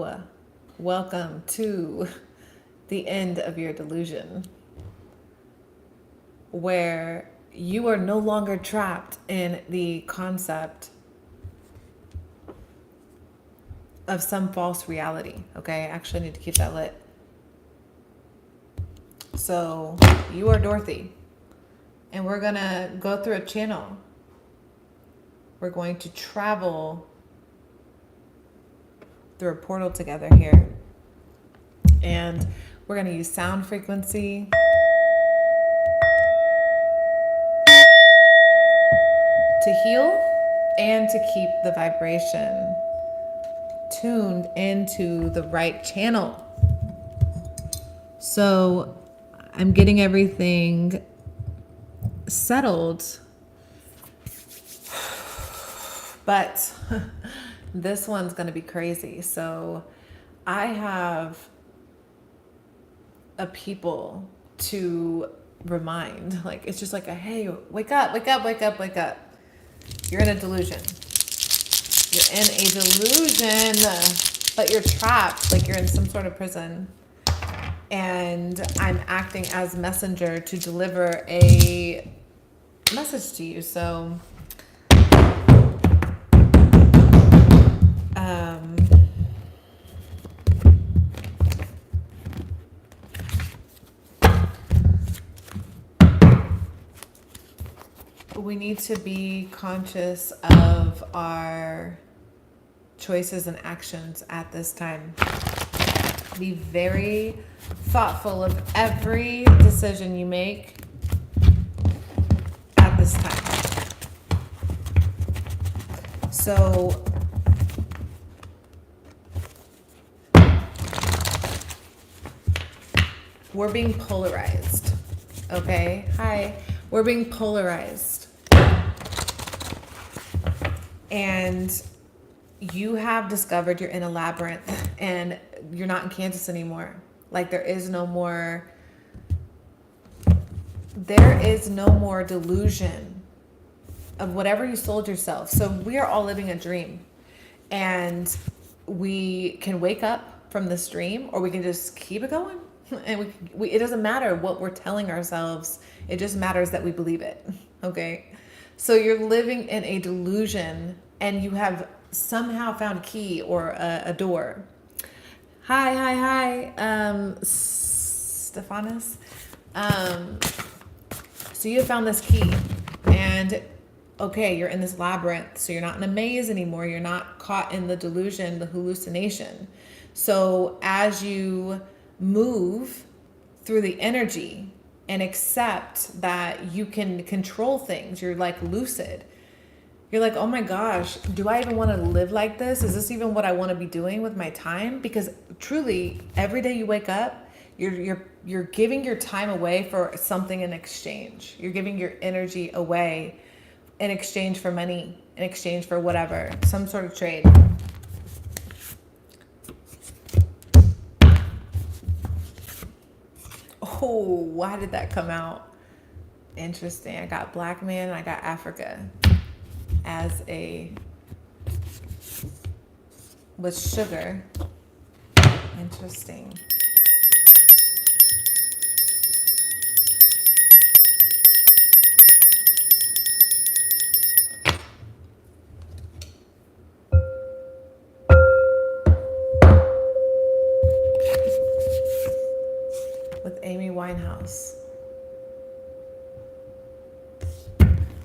Hello, welcome to the end of your delusion, where you are no longer trapped in the concept of some false reality. Okay, actually, I need to keep that lit. So, you are Dorothy, and we're gonna go through a channel. We're going to travel through a portal together here. And we're going to use sound frequency to heal and to keep the vibration tuned into the right channel. So I'm getting everything settled, but this one's going to be crazy. So I have a people to remind. Like, it's just like a, hey, wake up, wake up, wake up, wake up. You're in a delusion. You're in a delusion, but you're trapped. Like, you're in some sort of prison. And I'm acting as messenger to deliver a message to you. So we need to be conscious of our choices and actions at this time. Be very thoughtful of every decision you make at this time. So we're being polarized. Okay? Hi. We're being polarized. And you have discovered you're in a labyrinth and you're not in Kansas anymore. Like, there is no more delusion of whatever you sold yourself. So we are all living a dream, and we can wake up from this dream, or we can just keep it going. And it doesn't matter what we're telling ourselves. It just matters that we believe it. Okay. So you're living in a delusion, and you have somehow found a key or a door. Hi, Stephanus. So you have found this key, and okay, you're in this labyrinth. So you're not in a maze anymore. You're not caught in the delusion, the hallucination. So as you move through the energy and accept that you can control things, you're like lucid. You're like, oh my gosh, do I even want to live like this? Is this even what I want to be doing with my time? Because truly, every day you wake up, you're giving your time away for something in exchange. You're giving your energy away in exchange for money, in exchange for whatever, some sort of trade. Oh, why did that come out? Interesting. I got black man and I got Africa as with sugar. Interesting. With Amy Winehouse.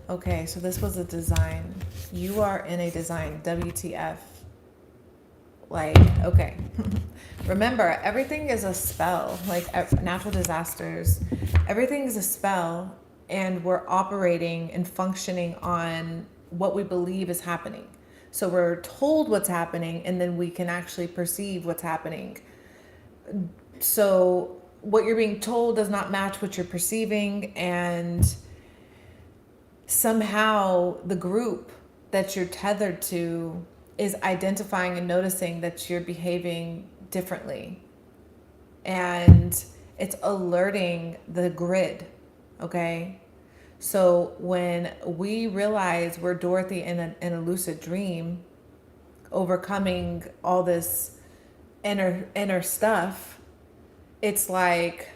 Okay, so this was a design. You are in a design. WTF. Like, okay. Remember, everything is a spell. Like, natural disasters, everything is a spell, and we're operating and functioning on what we believe is happening. So we're told what's happening, and then we can actually perceive what's happening. So what you're being told does not match what you're perceiving, and somehow the group that you're tethered to is identifying and noticing that you're behaving differently. And it's alerting the grid, okay? So when we realize we're Dorothy in a lucid dream, overcoming all this inner stuff, it's like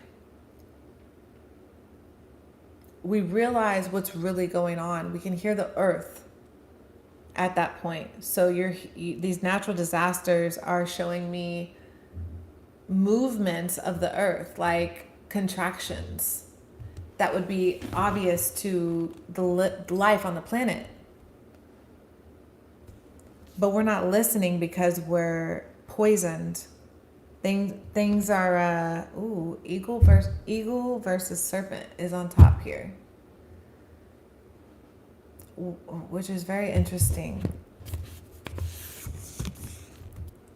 we realize what's really going on. We can hear the earth at that point. So these natural disasters are showing me movements of the earth, like contractions that would be obvious to the life on the planet. But we're not listening because we're poisoned. Things are eagle versus serpent is on top here, which is very interesting.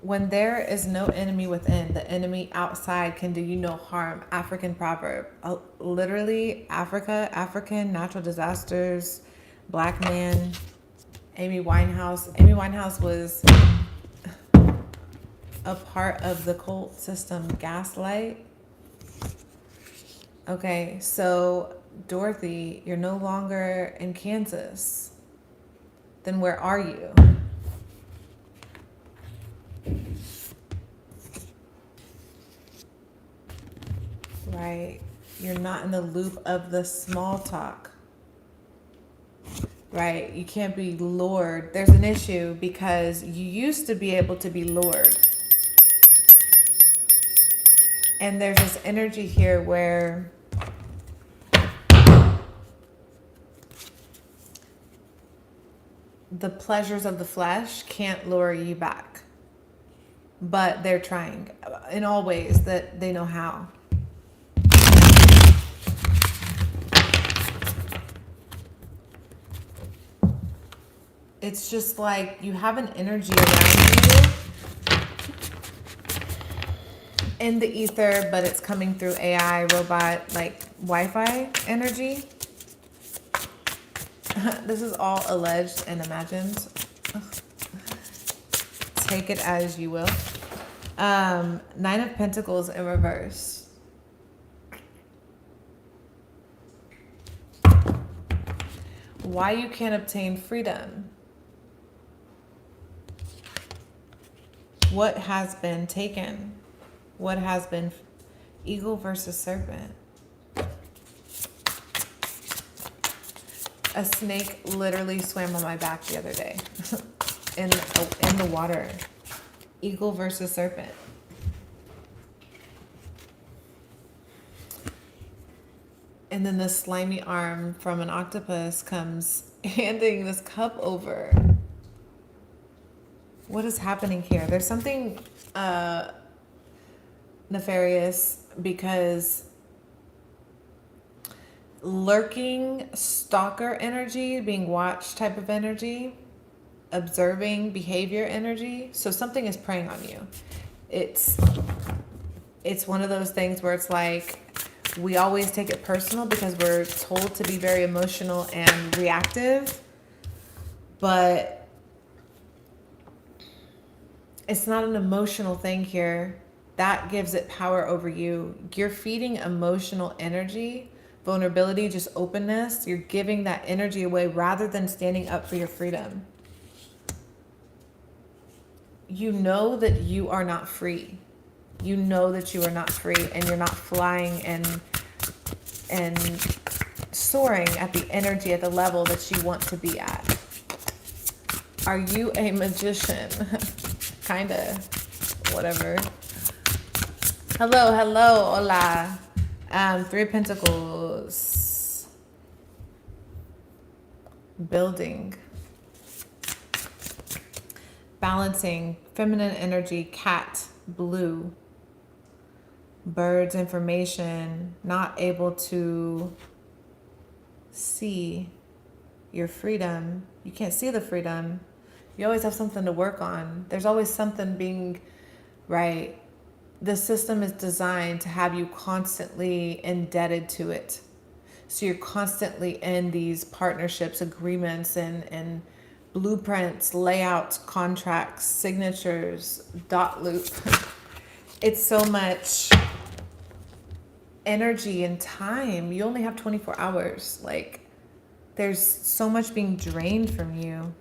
When there is no enemy within, the enemy outside can do you no harm. African proverb. Literally, African natural disasters, black man, Amy Winehouse. Amy Winehouse was a part of the cult system, Gaslight. Okay, so Dorothy, you're no longer in Kansas. Then where are you? Right? You're not in the loop of the small talk. Right? You can't be lured. There's an issue because you used to be able to be lured. And there's this energy here where the pleasures of the flesh can't lure you back. But they're trying in all ways that they know how. It's just like you have an energy around you in the ether, but it's coming through AI, robot, like Wi-Fi energy. This is all alleged and imagined. Take it as you will. Nine of Pentacles in reverse. Why you can't obtain freedom? What has been taken? What has been eagle versus serpent? A snake literally swam on my back the other day in the water. Eagle versus serpent. And then the slimy arm from an octopus comes handing this cup over. What is happening here? There's something nefarious because lurking stalker energy, being watched type of energy, observing behavior energy. So something is preying on you. It's one of those things where it's like we always take it personal because we're told to be very emotional and reactive, but it's not an emotional thing here. That gives it power over you. You're feeding emotional energy, vulnerability, just openness. You're giving that energy away rather than standing up for your freedom. You know that you are not free. You know that you are not free and you're not flying and soaring at the energy, at the level that you want to be at. Are you a magician? Kinda, whatever. Hello, hola. Three of Pentacles. Building. Balancing. Feminine energy, cat, blue. Birds, information. Not able to see your freedom. You can't see the freedom. You always have something to work on. There's always something being right. The system is designed to have you constantly indebted to it. So you're constantly in these partnerships, agreements, and blueprints, layouts, contracts, signatures, dot loop. It's so much energy and time. You only have 24 hours. Like, there's so much being drained from you.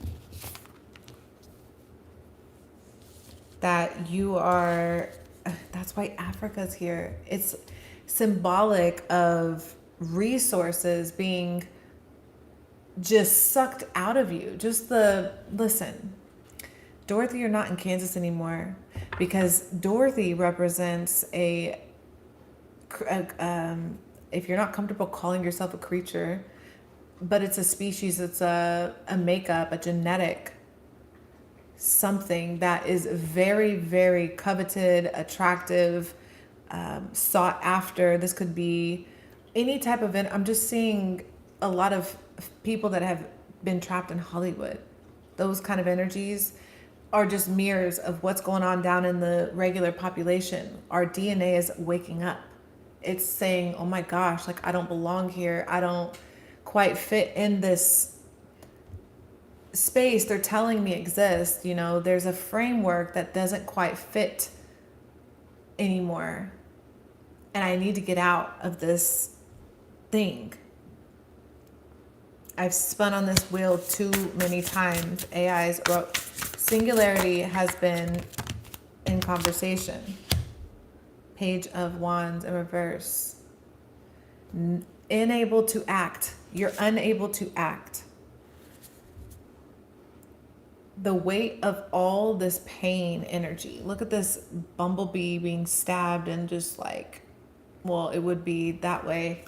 that you are, that's why Africa's here. It's symbolic of resources being just sucked out of you. Listen, Dorothy, you're not in Kansas anymore, because Dorothy represents if you're not comfortable calling yourself a creature, but it's a species, it's a makeup, a genetic something that is very, very coveted, attractive, sought after. This could be any type of, I'm just seeing a lot of people that have been trapped in Hollywood. Those kind of energies are just mirrors of what's going on down in the regular population. Our DNA is waking up. It's saying, oh my gosh, like, I don't belong here. I don't quite fit in this space they're telling me exists. You know, there's a framework that doesn't quite fit anymore. And I need to get out of this thing. I've spun on this wheel too many times. AI's wrote, singularity has been in conversation. Page of Wands in reverse. Unable to act. You're unable to act. The weight of all this pain energy. Look at this bumblebee being stabbed and just like, well, it would be that way.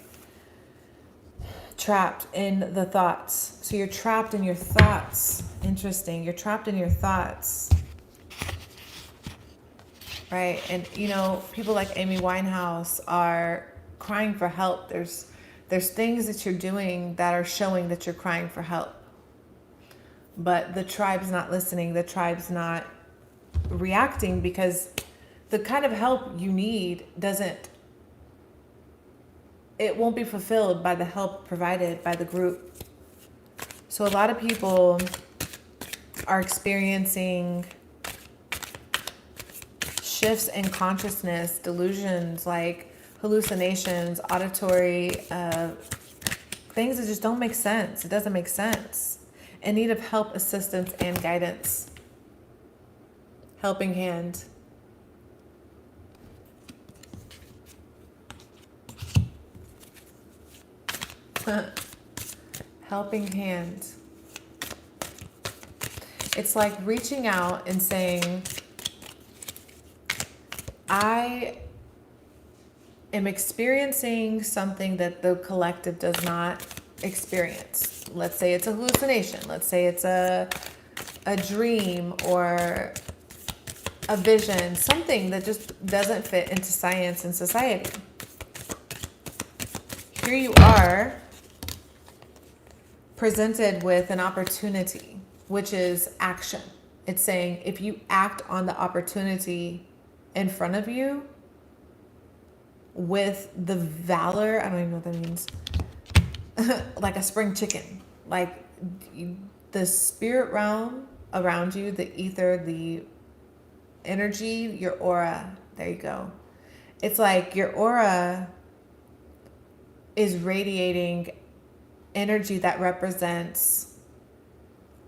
Trapped in the thoughts. So you're trapped in your thoughts. Interesting. You're trapped in your thoughts. Right? And, you know, people like Amy Winehouse are crying for help. There's things that you're doing that are showing that you're crying for help. But the tribe's not listening. The tribe's not reacting, because the kind of help you need it won't be fulfilled by the help provided by the group. So a lot of people are experiencing shifts in consciousness, delusions, like hallucinations, auditory things that just don't make sense. It doesn't make sense. In need of help, assistance, and guidance. Helping hand. Helping hand. It's like reaching out and saying, I am experiencing something that the collective does not experience. Let's say it's a hallucination. Let's say it's a dream or a vision, something that just doesn't fit into science and society. Here you are, presented with an opportunity, which is action. It's saying, if you act on the opportunity in front of you with the valor, I don't even know what that means, like a spring chicken, like the spirit realm around you, the ether, the energy, your aura, there you go. It's like your aura is radiating energy that represents,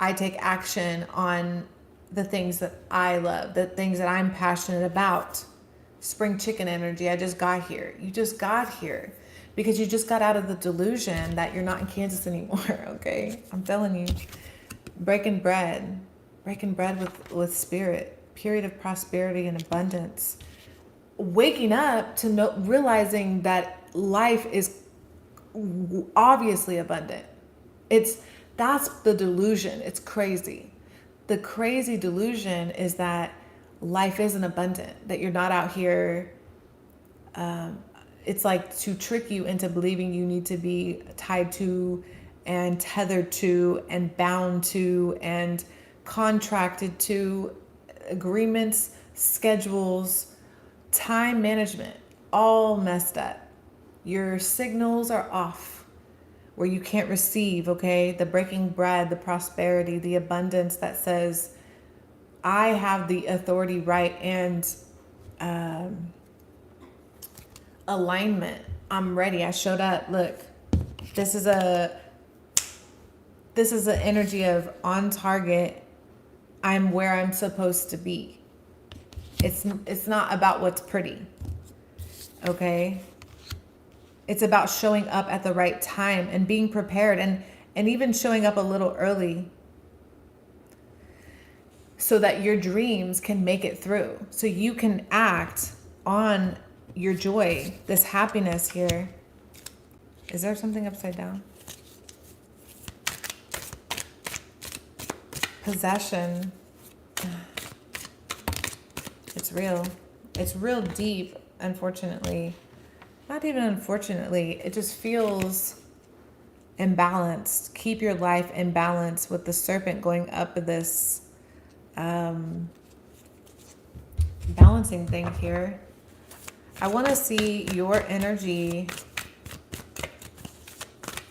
I take action on the things that I love, the things that I'm passionate about. Spring chicken energy. I just got here. You just got here because you just got out of the delusion that you're not in Kansas anymore. Okay, I'm telling you, breaking bread with spirit, period of prosperity and abundance, waking up to realizing that life is obviously abundant. That's the delusion. It's crazy. The crazy delusion is that life isn't abundant, that you're not out here. It's like to trick you into believing you need to be tied to and tethered to and bound to and contracted to agreements, schedules, time management, all messed up. Your signals are off where you can't receive, okay? The breaking bread, the prosperity, the abundance that says, I have the authority, right, and alignment. I'm ready. I showed up. Look, this is an energy of on target. I'm where I'm supposed to be. It's not about what's pretty. Okay? It's about showing up at the right time and being prepared, and even showing up a little early so that your dreams can make it through. So you can act on your joy, this happiness here. Is there something upside down? Possession. It's real. It's real deep, unfortunately. Not even unfortunately. It just feels imbalanced. Keep your life in balance with the serpent going up this balancing thing here. I want to see your energy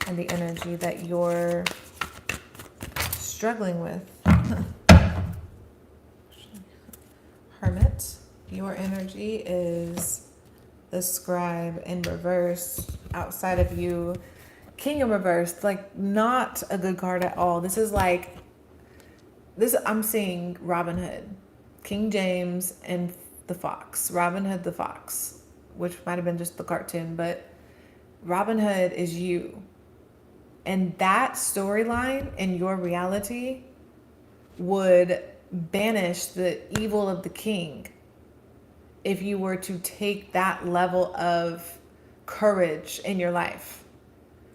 and the energy that you're struggling with. Hermit. Your energy is the Scribe in reverse. Outside of you, King in reverse. Like, not a good card at all. This is like, I'm seeing Robin Hood, King James, and the Fox. Robin Hood the Fox, which might have been just the cartoon, but Robin Hood is you. And that storyline in your reality would banish the evil of the king if you were to take that level of courage in your life.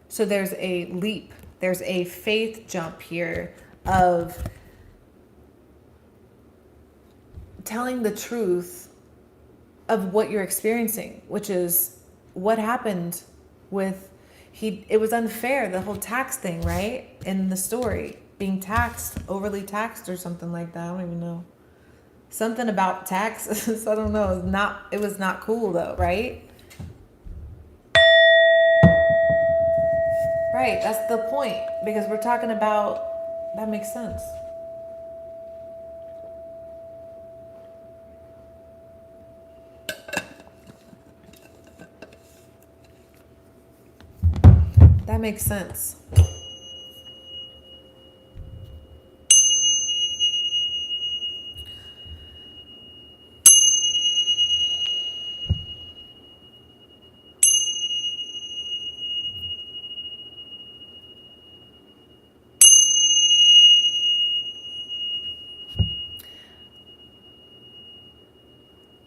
So there's a leap, there's a faith jump here of telling the truth of what you're experiencing, which is what happened with it was unfair, the whole tax thing, right? In the story, being taxed, overly taxed or something like that. I don't even know. Something about taxes. I don't know. It was not cool though, right? Right, that's the point. Because we're talking about, that makes sense. That makes sense.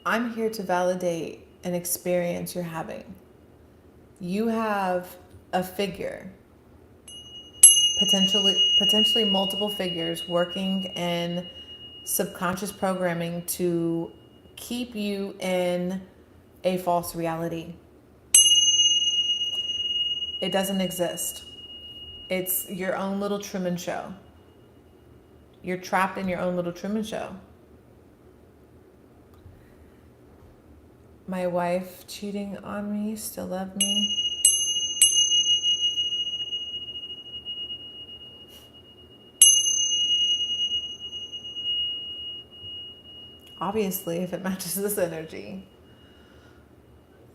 I'm here to validate an experience you're having. You have a figure, potentially multiple figures working in subconscious programming to keep you in a false reality. It doesn't exist. It's your own little Truman Show. You're trapped in your own little Truman Show. My wife cheating on me, still love me. Obviously, if it matches this energy.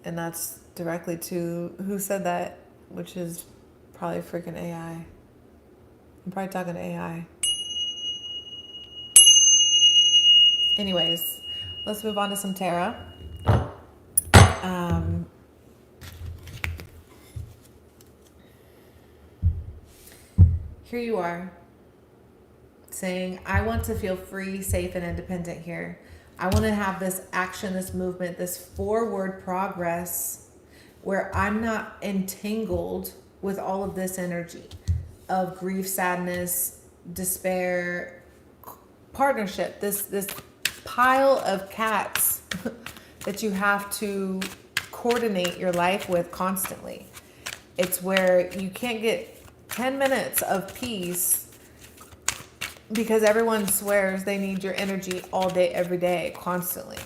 And that's directly to who said that, which is probably freaking AI. I'm probably talking to AI. Anyways, let's move on to some tarot. Here you are saying, I want to feel free, safe, and independent here. I want to have this action, this movement, this forward progress where I'm not entangled with all of this energy of grief, sadness, despair, partnership, this pile of cats that you have to coordinate your life with constantly. It's where you can't get 10 minutes of peace because everyone swears they need your energy all day, every day, constantly.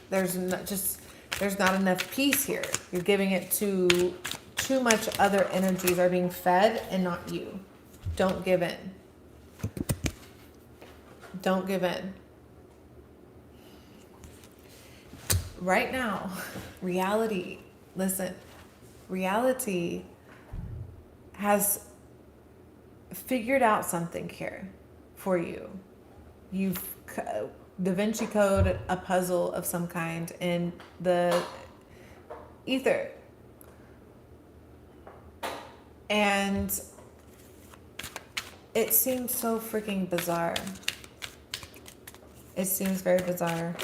There's not enough peace here. You're giving it to too much other energies are being fed and not you. Don't give in. Don't give in. Right now, reality, listen, reality has figured out something here for you. You've Da Vinci Code a puzzle of some kind in the ether. And it seems so freaking bizarre. It seems very bizarre.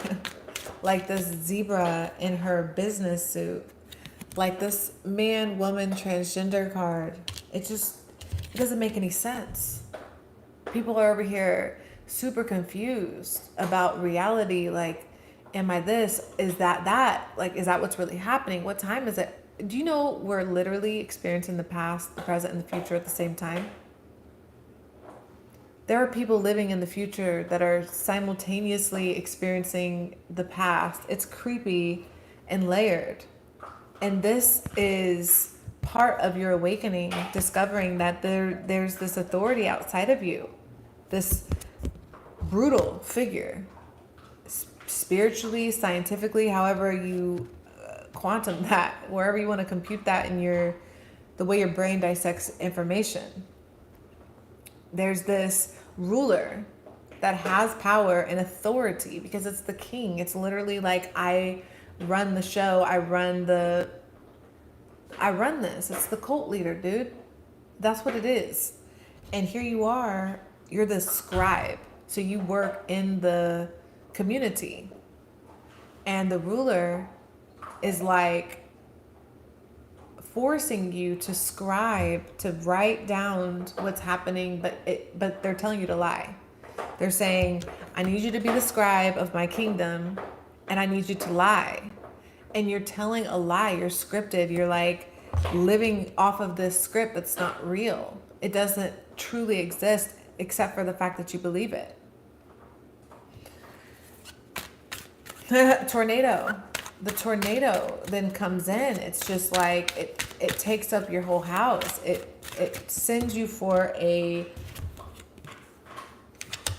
Like this zebra in her business suit. Like this man, woman, transgender card. It doesn't make any sense. People are over here super confused about reality. Like, am I this? Is that? Like, is that what's really happening? What time is it? Do you know we're literally experiencing the past, the present, and the future at the same time? There are people living in the future that are simultaneously experiencing the past. It's creepy and layered. And this is part of your awakening, discovering that there's this authority outside of you, this brutal figure, spiritually, scientifically, however you quantum that, wherever you want to compute that in the way your brain dissects information. There's this ruler that has power and authority because it's the king. It's literally like, I run the show. I run this. It's the cult leader, dude. That's what it is. And here you are, you're the scribe. So you work in the community. And the ruler is like forcing you to scribe, to write down what's happening, but they're telling you to lie. They're saying, I need you to be the scribe of my kingdom, and I need you to lie. And you're telling a lie. You're scripted. You're like living off of this script that's not real. It doesn't truly exist except for the fact that you believe it. Tornado. The tornado then comes in. It's just like it takes up your whole house. It sends you for a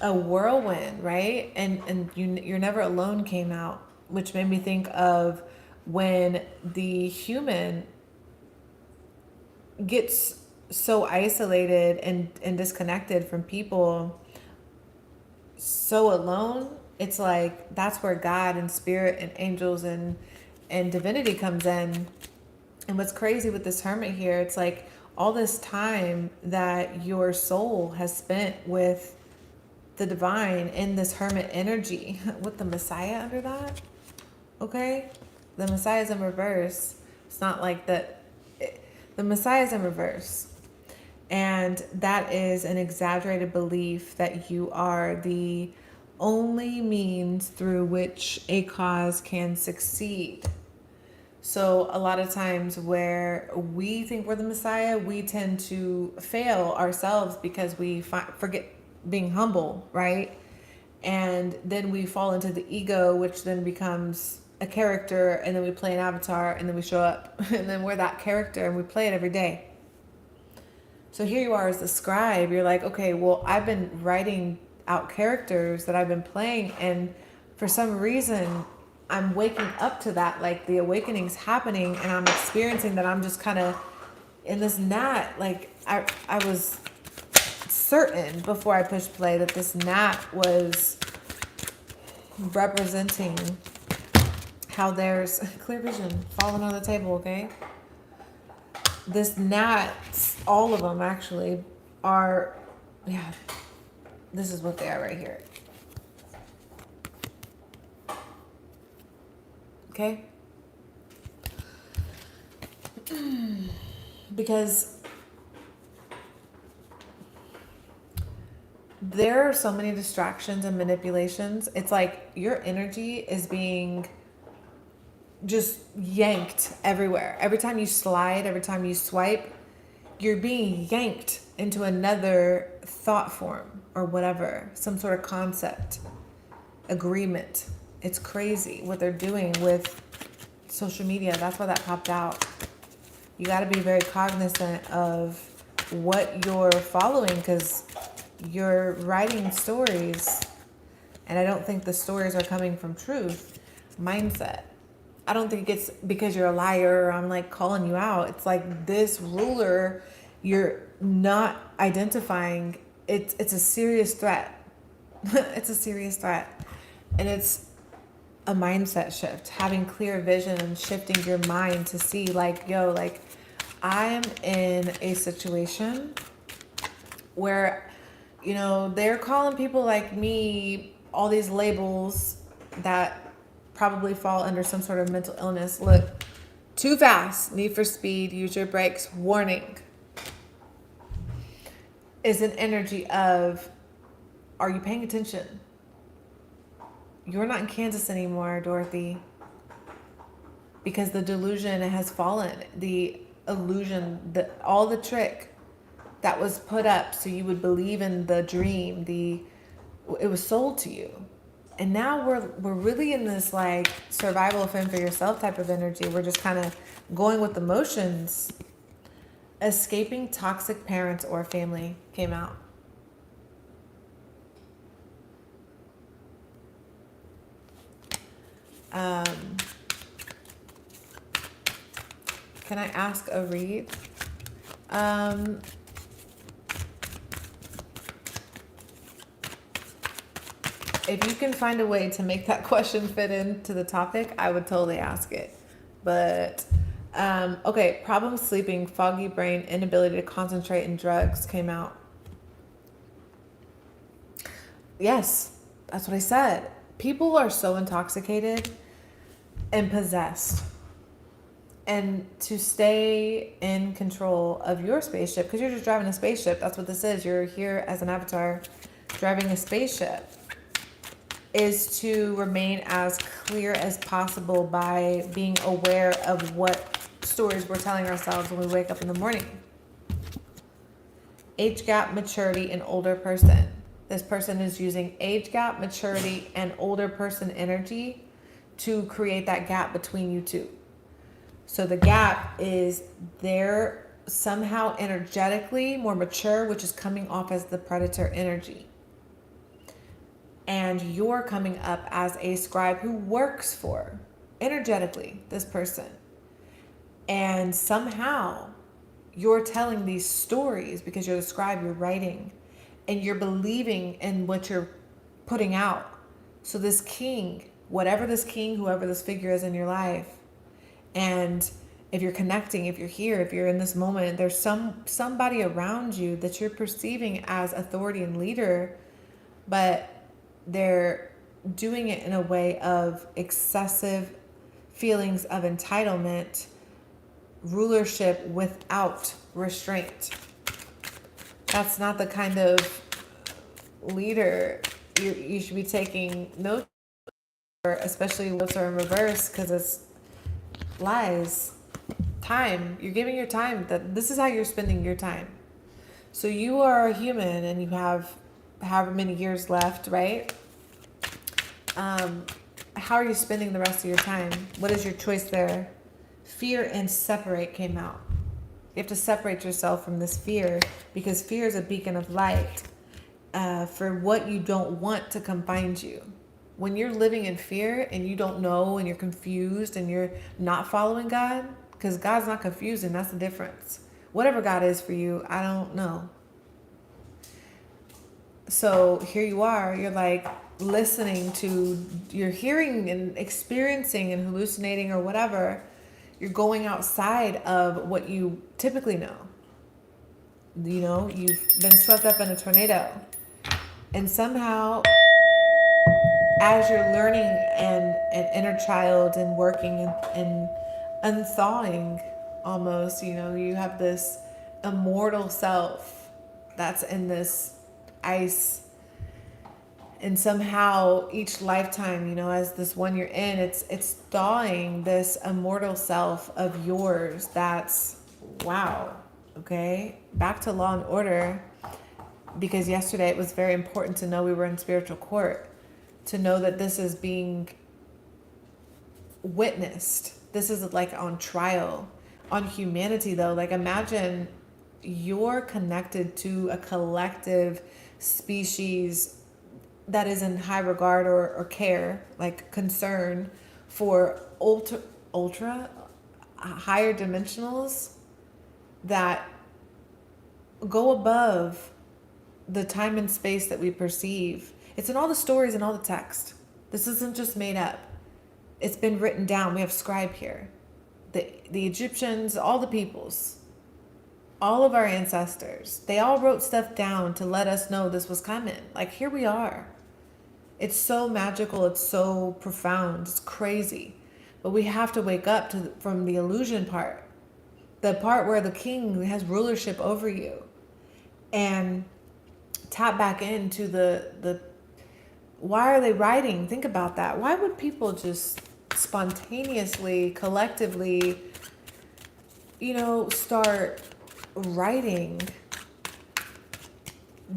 whirlwind, right? And you're never alone came out, which made me think of when the human gets so isolated and disconnected from people, so alone. It's like that's where God and spirit and angels and divinity comes in. And what's crazy with this hermit here, it's like all this time that your soul has spent with the divine in this hermit energy, with the Messiah under that. Okay? The Messiah is in reverse. It's not like that. The Messiah is in reverse. And that is an exaggerated belief that you are the only means through which a cause can succeed. So a lot of times where we think we're the Messiah, we tend to fail ourselves because we forget being humble, right? And then we fall into the ego, which then becomes a character, and then we play an avatar, and then we show up, and then we're that character, and we play it every day. So here you are as the scribe. You're like, okay, well, I've been writing out characters that I've been playing, and for some reason I'm waking up to that, like the awakening's happening, and I'm experiencing that I'm just kind of in this gnat. Like I was certain before I pushed play that this gnat was representing how there's clear vision falling on the table. Okay, this gnats, all of them actually are, yeah, this is what they are right here. Okay? Because there are so many distractions and manipulations. It's like your energy is being just yanked everywhere. Every time you slide, every time you swipe, you're being yanked into another thought form or whatever, some sort of concept, agreement. It's crazy what they're doing with social media. That's why that popped out. You got to be very cognizant of what you're following, because you're writing stories, and I don't think the stories are coming from truth. Mindset. I don't think it's because you're a liar or I'm like calling you out. It's like this ruler, you're not identifying. It's a serious threat. It's a serious threat. And it's a mindset shift, having clear vision and shifting your mind to see like, yo, like I'm in a situation where, you know, they're calling people like me all these labels that probably fall under some sort of mental illness. Look, too fast, need for speed, use your brakes, warning, is an energy of, are you paying attention? You're not in Kansas anymore, Dorothy, because the delusion has fallen. The illusion, all the trick that was put up so you would believe in the dream, it was sold to you. And now we're really in this like survival, fend for yourself type of energy. We're just kind of going with the motions. Escaping toxic parents or family came out. Can I ask a read? If you can find a way to make that question fit into the topic, I would totally ask it. But, okay, problem sleeping, foggy brain, inability to concentrate, and drugs came out. Yes, that's what I said. People are so intoxicated and possessed. And to stay in control of your spaceship, because you're just driving a spaceship, that's what this is. You're here as an avatar driving a spaceship, is to remain as clear as possible by being aware of what stories we're telling ourselves when we wake up in the morning. Age gap, maturity, and older person. This person is using age gap, maturity, and older person energy to create that gap between you two. So the gap is they're somehow energetically more mature, which is coming off as the predator energy. And you're coming up as a scribe who works for, energetically, this person. And somehow you're telling these stories because you're the scribe, you're writing, and you're believing in what you're putting out. So this king, whatever this king, whoever this figure is in your life, and if you're connecting, if you're here, if you're in this moment, there's somebody around you that you're perceiving as authority and leader, but they're doing it in a way of excessive feelings of entitlement, rulership without restraint. That's not the kind of leader you should be taking notes for, especially those are in reverse, because it's lies. Time. You're giving your time. This is how you're spending your time. So you are a human and you have however many years left, right? How are you spending the rest of your time? What is your choice there? Fear and separate came out. You have to separate yourself from this fear, because fear is a beacon of light for what you don't want to come find you. When you're living in fear and you don't know and you're confused and you're not following God, because God's not confusing, that's the difference. Whatever God is for you, I don't know. So here you are, you're like listening to, you're hearing and experiencing and hallucinating or whatever. You're going outside of what you typically know. You know, you've been swept up in a tornado. And somehow, as you're learning an inner child and working and unthawing almost, you know, you have this immortal self that's in this ice. And somehow each lifetime, you know, as this one you're in, it's thawing this immortal self of yours. That's, wow. Okay. Back to law and order, because yesterday it was very important to know we were in spiritual court, to know that this is being witnessed. This is like on trial. On humanity though, like imagine you're connected to a collective species that is in high regard or care, like concern for ultra higher dimensionals that go above the time and space that we perceive. It's in all the stories and all the text. This isn't just made up. It's been written down. We have scribe here. The Egyptians, all the peoples, all of our ancestors, they all wrote stuff down to let us know this was coming. Like, here we are. It's so magical. It's so profound. It's crazy. But we have to wake up from the illusion part, the part where the king has rulership over you, and tap back into the why are they writing? Think about that. Why would people just spontaneously, collectively, start writing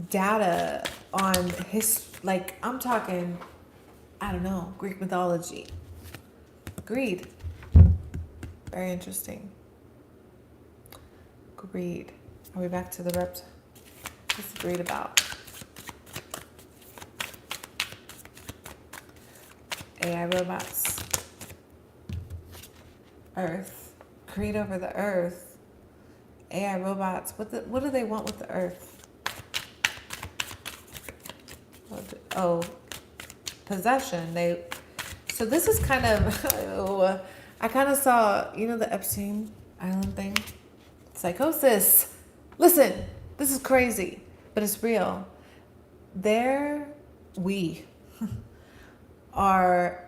data on like, I'm talking, I don't know, Greek mythology. Greed. Very interesting. Greed. Are we back to the reptile? What's greed about? AI robots. Earth. Greed over the earth. AI robots. What do they want with the earth? Possession. So this is kind of, I kind of saw, the Epstein Island thing? Psychosis. Listen, this is crazy, but it's real. We are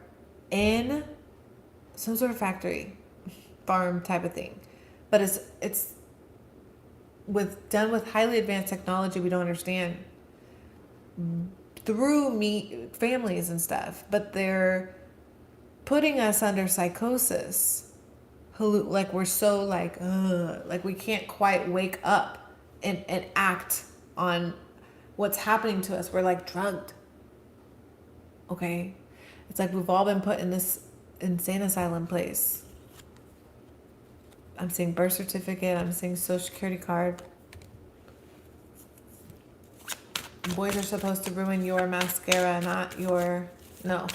in some sort of factory, farm type of thing, but it's done with highly advanced technology we don't understand, through families and stuff, but they're putting us under psychosis. Like, we're so like we can't quite wake up and act on what's happening to us. We're like drugged. Okay? It's like we've all been put in this insane asylum place. I'm seeing birth certificate. I'm seeing social security card. Boys are supposed to ruin your mascara, not your... No.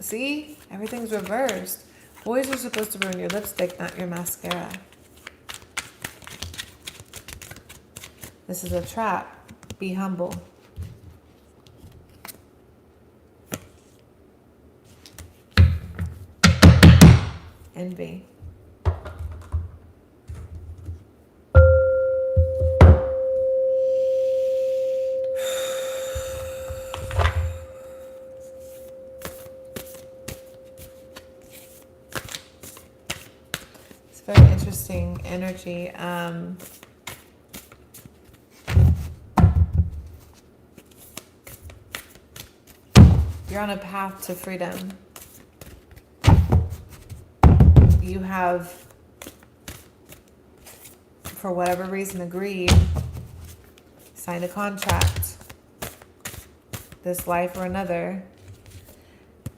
See? Everything's reversed. Boys are supposed to ruin your lipstick, not your mascara. This is a trap. Be humble. Envy. Very interesting energy. You're on a path to freedom. You have, for whatever reason, agreed, signed a contract, this life or another,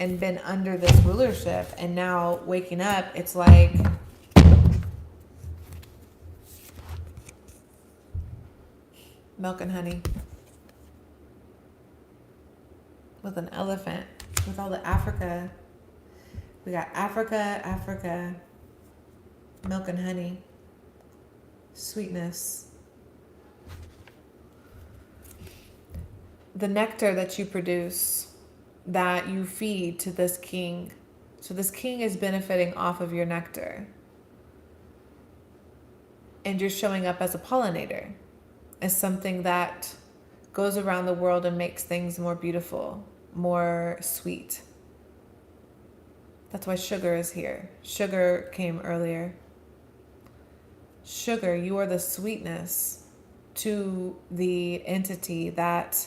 and been under this rulership, and now waking up, it's like... milk and honey. With an elephant. With all the Africa. We got Africa. Milk and honey. Sweetness. The nectar that you produce, that you feed to this king. So this king is benefiting off of your nectar. And you're showing up as a pollinator. As something that goes around the world and makes things more beautiful, more sweet. That's why sugar is here. Sugar came earlier. Sugar, you are the sweetness to the entity that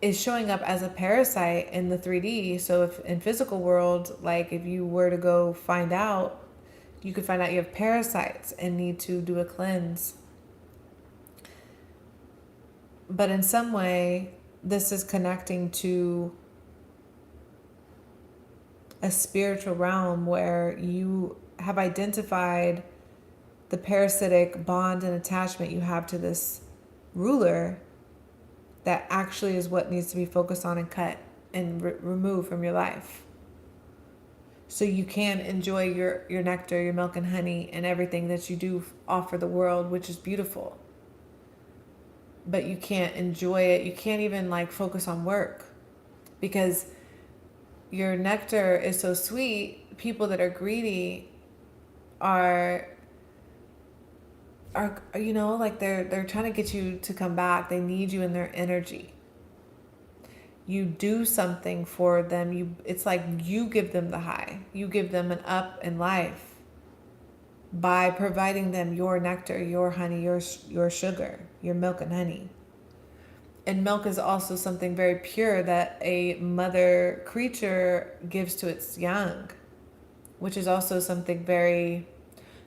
is showing up as a parasite in the 3D. So if in physical world, like if you were to go find out, you could find out you have parasites and need to do a cleanse. But in some way, this is connecting to a spiritual realm where you have identified the parasitic bond and attachment you have to this ruler that actually is what needs to be focused on and cut and removed from your life. So you can enjoy your nectar, your milk and honey, and everything that you do offer the world, which is beautiful. But you can't enjoy it. You can't even like focus on work because your nectar is so sweet. People that are greedy are like they're trying to get you to come back. They need you in their energy. You do something for them. It's like you give them the high. You give them an up in life by providing them your nectar, your honey, your sugar, your milk and honey. And milk is also something very pure that a mother creature gives to its young, which is also something very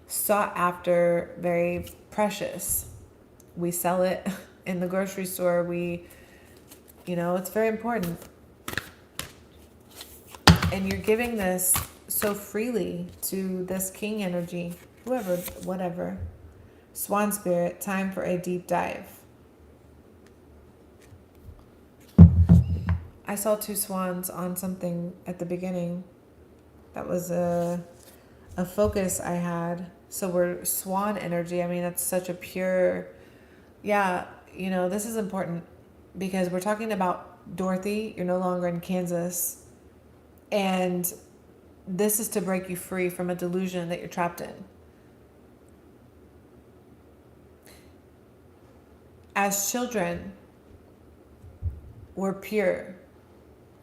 sought after, very precious. We sell it in the grocery store. It's very important. And you're giving this so freely to this king energy, whoever, whatever. Swan spirit, time for a deep dive. I saw 2 swans on something at the beginning. That was a focus I had. So we're swan energy. I mean, that's such a pure, this is important because we're talking about Dorothy. You're no longer in Kansas. And this is to break you free from a delusion that you're trapped in. As children, we're pure.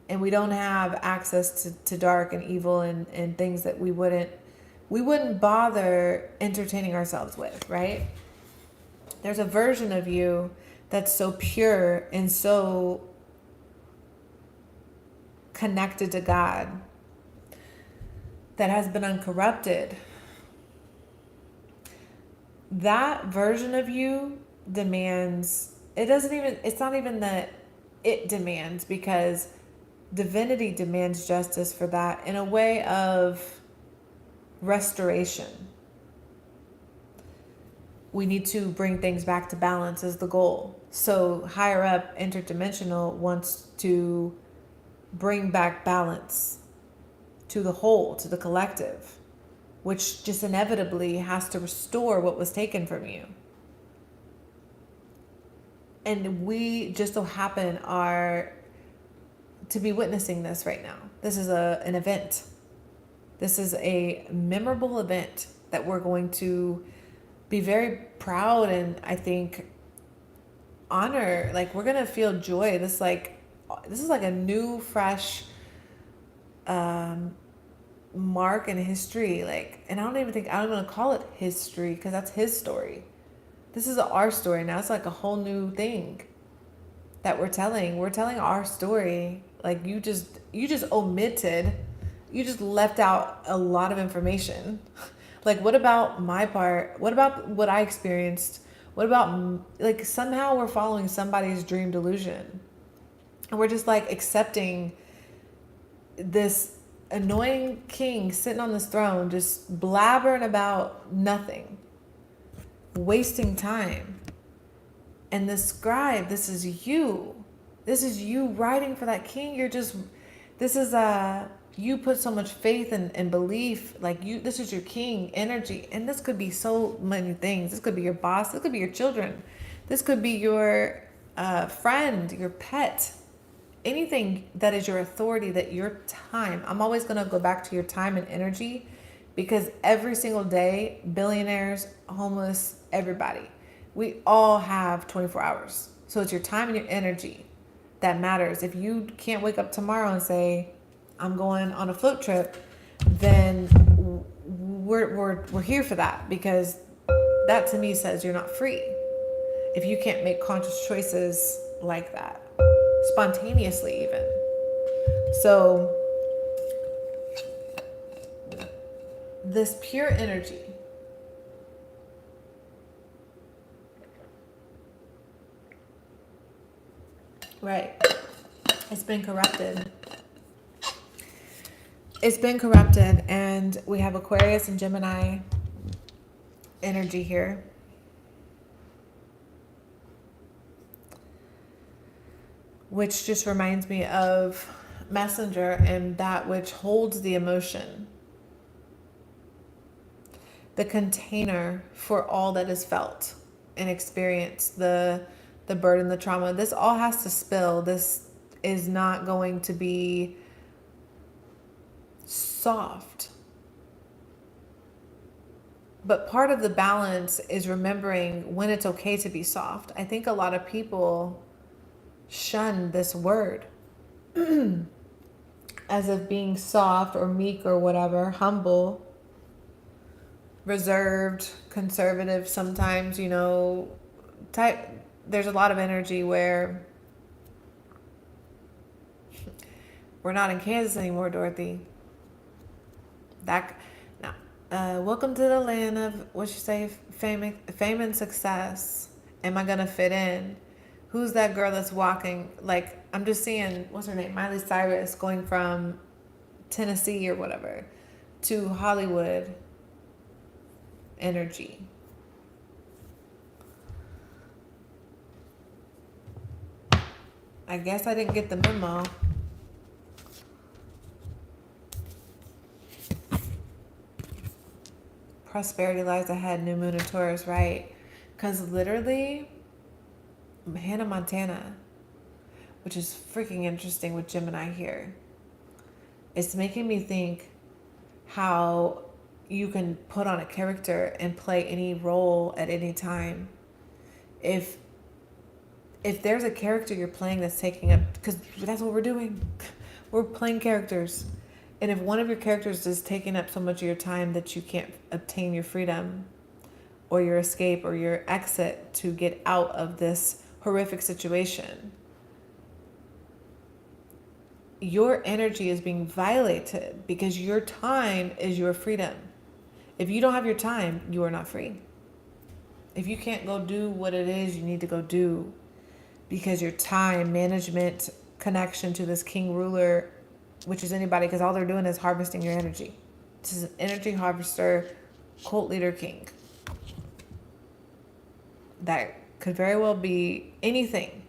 And we don't have access to dark and evil and things that we wouldn't bother entertaining ourselves with, right? There's a version of you that's so pure and so connected to God that has been uncorrupted. That version of you demands, it's not even that it demands, because divinity demands justice for that in a way of restoration. We need to bring things back to balance is the goal. So higher up, interdimensional, wants to bring back balance to the whole, to the collective, which just inevitably has to restore what was taken from you. And we just so happen to be witnessing this right now. This is an event. This is a memorable event that we're going to be very proud and I think honor. Like, we're gonna feel joy. This is like a new, fresh mark in history. And I don't want to call it history because that's his story. This is our story now. It's like a whole new thing that we're telling. We're telling our story. Like, you just omitted, you just left out a lot of information. Like, what about my part? What about what I experienced? What about, somehow we're following somebody's dream delusion. And we're just accepting this annoying king sitting on this throne, just blabbering about nothing, wasting time. And the scribe, this is you. This is you writing for that king. You put so much faith and belief, this is your king energy. And this could be so many things. This could be your boss. This could be your children. This could be your friend, your pet, anything that is your authority, that your time. I'm always going to go back to your time and energy, because every single day, billionaires, homeless, everybody, we all have 24 hours. So it's your time and your energy that matters. If you can't wake up tomorrow and say, I'm going on a float trip, then we're here for that, because that to me says you're not free. If you can't make conscious choices like that, spontaneously even. So this pure energy, right, it's been corrupted. It's been corrupted, and we have Aquarius and Gemini energy here. Which just reminds me of Messenger and that which holds the emotion. The container for all that is felt and experienced, the burden, the trauma. This all has to spill. This is not going to be soft. But part of the balance is remembering when it's okay to be soft. I think a lot of people shun this word as of being soft or meek or whatever, humble, reserved, conservative sometimes, you know, type. There's a lot of energy where we're not in Kansas anymore, Dorothy. That now, welcome to the land of what you say, fame and success. Am I gonna fit in? Who's that girl that's walking? Like, I'm just seeing, what's her name, Miley Cyrus, going from Tennessee or whatever to Hollywood energy. I guess I didn't get the memo. Prosperity lies ahead, new moon in Taurus, right? Because literally, Hannah Montana, which is freaking interesting with Gemini here, it's making me think how you can put on a character and play any role at any time. If there's a character you're playing that's taking up, because that's what we're doing, we're playing characters. And if one of your characters is taking up so much of your time that you can't obtain your freedom or your escape or your exit to get out of this horrific situation, your energy is being violated because your time is your freedom. If you don't have your time, you are not free. If you can't go do what it is you need to go do because your time management connection to this king ruler, which is anybody, because all they're doing is harvesting your energy. This is an energy harvester, cult leader king. That could very well be anything.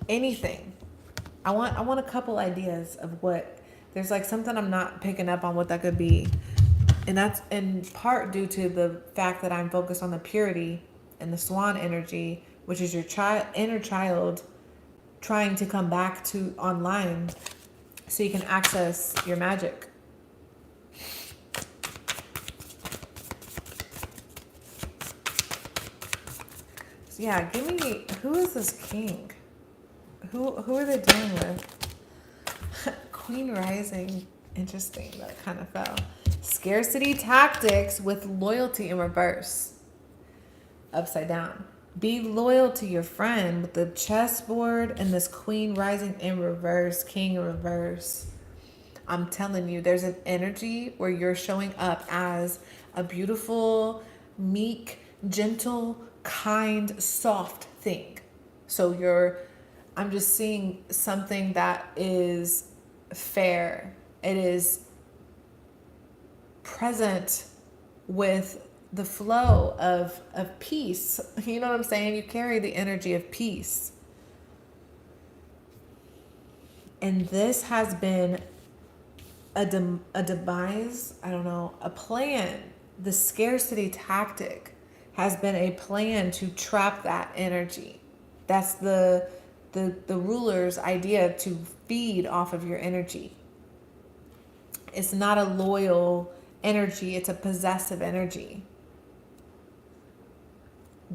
Anything. I want a couple ideas of what, there's like something I'm not picking up on what that could be. And that's in part due to the fact that I'm focused on the purity and the swan energy, which is your inner child trying to come back to online so you can access your magic. So yeah, give me, who is this king? Who are they dealing with? Queen rising. Interesting, that kind of fell. Scarcity tactics with loyalty in reverse. Upside down. Be loyal to your friend with the chessboard and this queen rising in reverse, king in reverse. I'm telling you, there's an energy where you're showing up as a beautiful, meek, gentle, kind, soft thing. So I'm just seeing something that is fair. It is present with the flow of peace. You know what I'm saying? You carry the energy of peace. And this has been a demise, I don't know, a plan. The scarcity tactic has been a plan to trap that energy. That's the ruler's idea, to feed off of your energy. It's not a loyal energy, it's a possessive energy.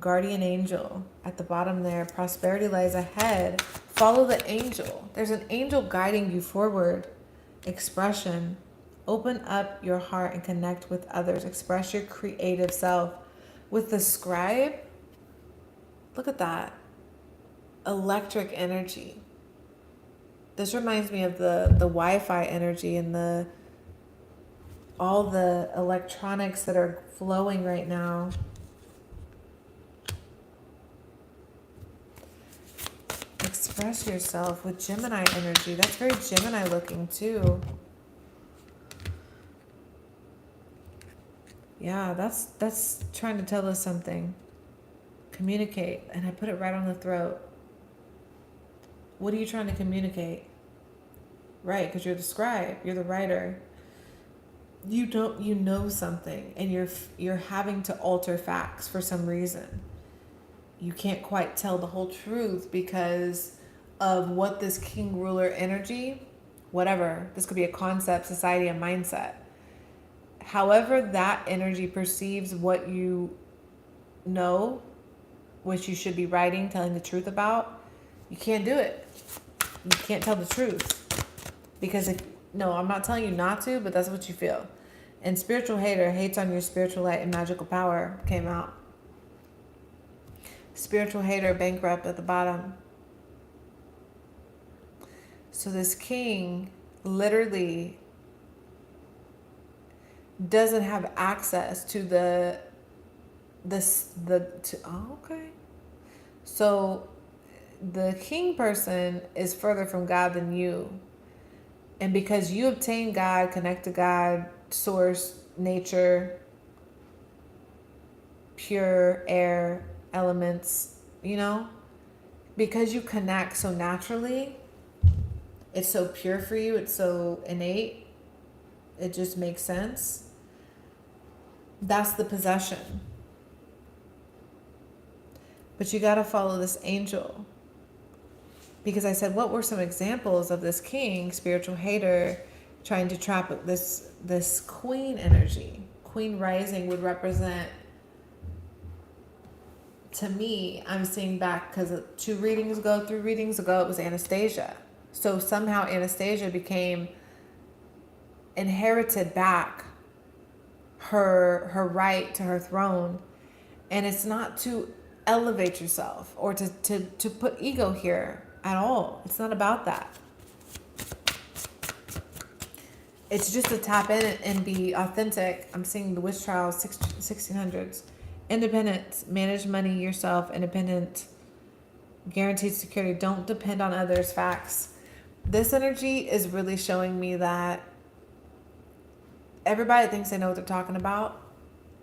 Guardian angel at the bottom there. Prosperity lies ahead. Follow the angel. There's an angel guiding you forward. Expression. Open up your heart and connect with others. Express your creative self. With the scribe, look at that. Electric energy. This reminds me of the Wi-Fi energy and all the electronics that are flowing right now. Express yourself with Gemini energy. That's very Gemini looking too. Yeah, that's trying to tell us something. Communicate. And I put it right on the throat. What are you trying to communicate? Right, because you're the scribe, you're the writer. You know something, and you're having to alter facts for some reason. You can't quite tell the whole truth because of what this king ruler energy, whatever, this could be a concept, society, a mindset. However that energy perceives what you know, which you should be writing, telling the truth about, you can't do it. You can't tell the truth. Because no, I'm not telling you not to, but that's what you feel. And spiritual hater hates on your spiritual light and magical power came out. Spiritual hater, bankrupt at the bottom. So this king literally doesn't have access to okay. So the king person is further from God than you. And because you obtain God, connect to God, source, nature, pure air, elements, you know, because you connect so naturally, it's so pure for you, it's so innate, it just makes sense. That's the possession. But you got to follow this angel. Because I said, what were some examples of this king, spiritual hater, trying to trap this queen energy? Queen rising would represent, to me, I'm seeing back, because 3 readings ago, it was Anastasia. So somehow Anastasia inherited back her right to her throne. And it's not to elevate yourself or to put ego here at all. It's not about that. It's just to tap in and be authentic. I'm seeing the witch trials, 1600s. Independent, manage money yourself, independent, guaranteed security. Don't depend on others' facts. This energy is really showing me that everybody thinks they know what they're talking about.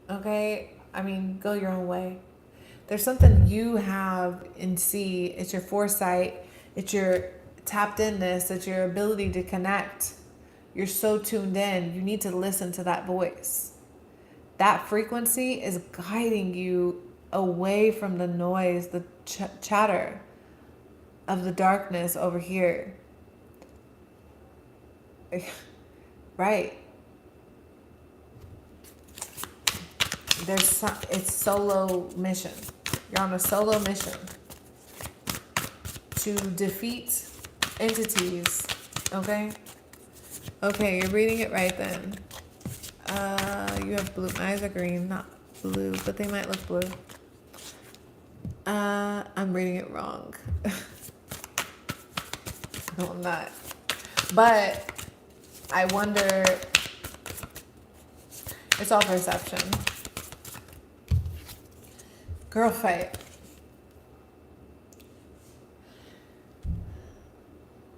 Okay? I mean, go your own way. There's something you have and see. It's your foresight. It's your tapped inness. It's your ability to connect. You're so tuned in. You need to listen to that voice. That frequency is guiding you away from the noise, the chatter of the darkness over here. Right. It's solo mission. You're on a solo mission to defeat entities. Okay? Okay, you're reading it right then. You have blue. My eyes are green, not blue, but they might look blue. I'm reading it wrong. No, I'm not. But I wonder, it's all perception. Girl fight.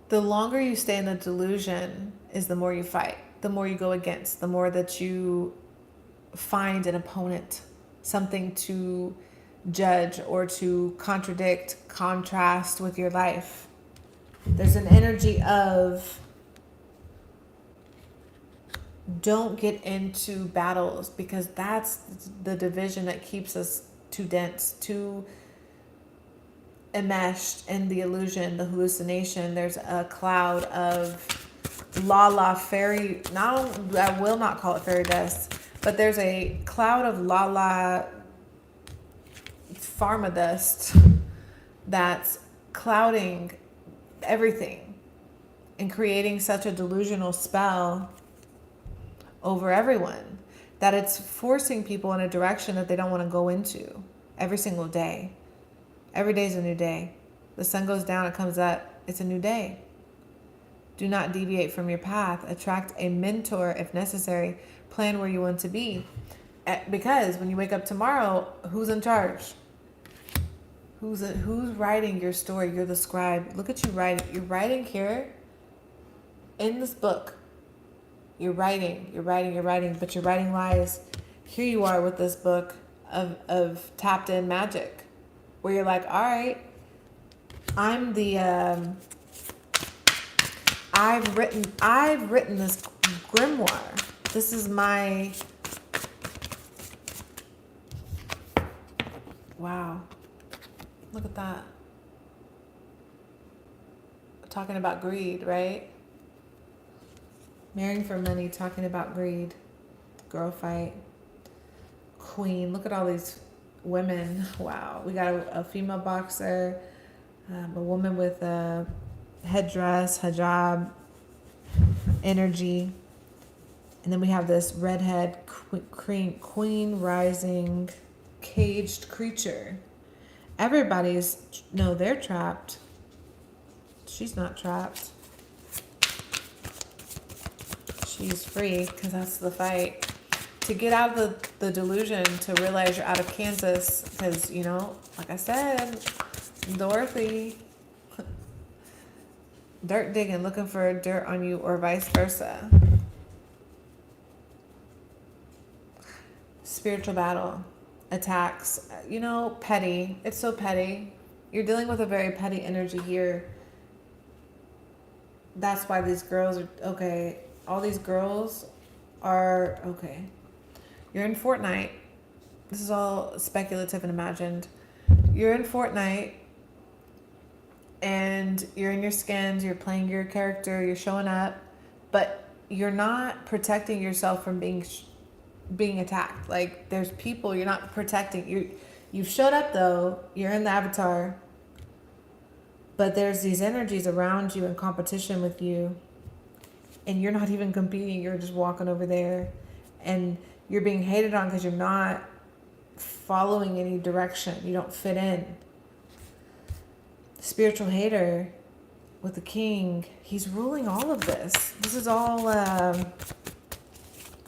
The longer you stay in the delusion is the more you fight, the more you go against, the more that you find an opponent, something to judge or to contradict, contrast with your life. There's an energy of don't get into battles, because that's the division that keeps us too dense, too enmeshed in the illusion, the hallucination. There's a cloud of la fairy, I will not call it fairy dust, but there's a cloud of la pharma dust that's clouding everything and creating such a delusional spell over everyone that it's forcing people in a direction that they don't want to go into every single day. Every day is a new day. The sun goes down, it comes up. It's a new day. Do not deviate from your path. Attract a mentor if necessary. Plan where you want to be. Because when you wake up tomorrow, who's in charge? Who's writing your story? You're the scribe. Look at you writing. You're writing here in this book. You're writing, but you're writing lies. Here you are with this book of tapped in magic, where you're like, all right, I'm the, I've written this grimoire. This is my, wow, look at that. talking about greed, right? Marrying for money, talking about greed. Girl fight. Queen. Look at all these women. Wow. We got a female boxer, a woman with a headdress, hijab, energy. And then we have this redhead queen rising, caged creature. Everybody's, no, they're trapped. She's not trapped. She's free, because that's the fight. To get out of the delusion, to realize you're out of Kansas, because, you know, like I said, Dorothy, dirt digging, looking for dirt on you, or vice versa. Spiritual battle, attacks, you know, petty. It's so petty. You're dealing with a very petty energy here. That's why these girls are, okay, all these girls are, okay. You're in Fortnite. This is all speculative and imagined. You're in Fortnite and you're in your skins, you're playing your character, you're showing up, but you're not protecting yourself from being attacked. Like, there's people you're not protecting. You've showed up though, you're in the avatar, but there's these energies around you in competition with you, and you're not even competing, you're just walking over there, and you're being hated on because you're not following any direction. You don't fit in. Spiritual hater with the king, he's ruling all of this. This is all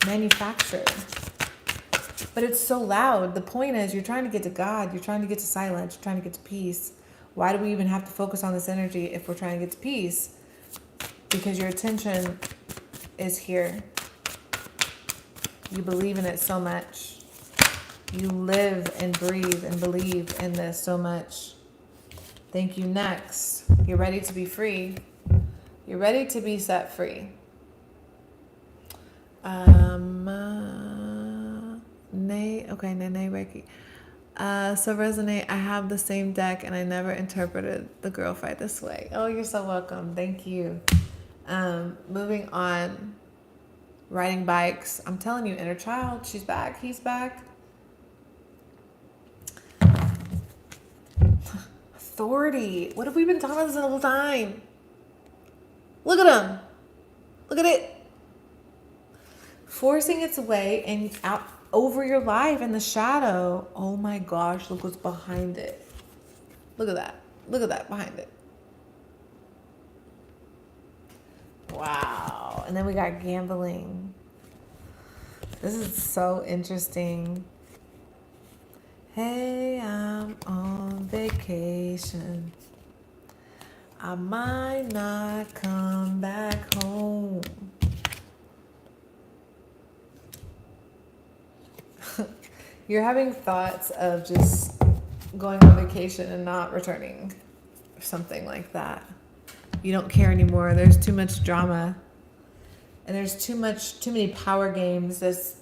manufactured. But it's so loud. The point is, you're trying to get to God. You're trying to get to silence. You're trying to get to peace. Why do we even have to focus on this energy if we're trying to get to peace? Because your attention is here. You believe in it so much. You live and breathe and believe in this so much. Thank you. Next. You're ready to be free. You're ready to be set free. Nay, okay, Nene Reiki. So Resonate, I have the same deck and I never interpreted the girl fight this way. Oh, you're so welcome. Thank you. Moving on. Riding bikes. I'm telling you, inner child, she's back. He's back. Authority. What have we been talking about this the whole time? Look at him. Look at it. Forcing its way and out over your life in the shadow. Oh my gosh, look what's behind it. Look at that. Look at that behind it. Wow. And then we got gambling. This is so interesting. Hey, I'm on vacation. I might not come back home. You're having thoughts of just going on vacation and not returning, or something like that. You don't care anymore. There's too much drama, and there's too many power games. It's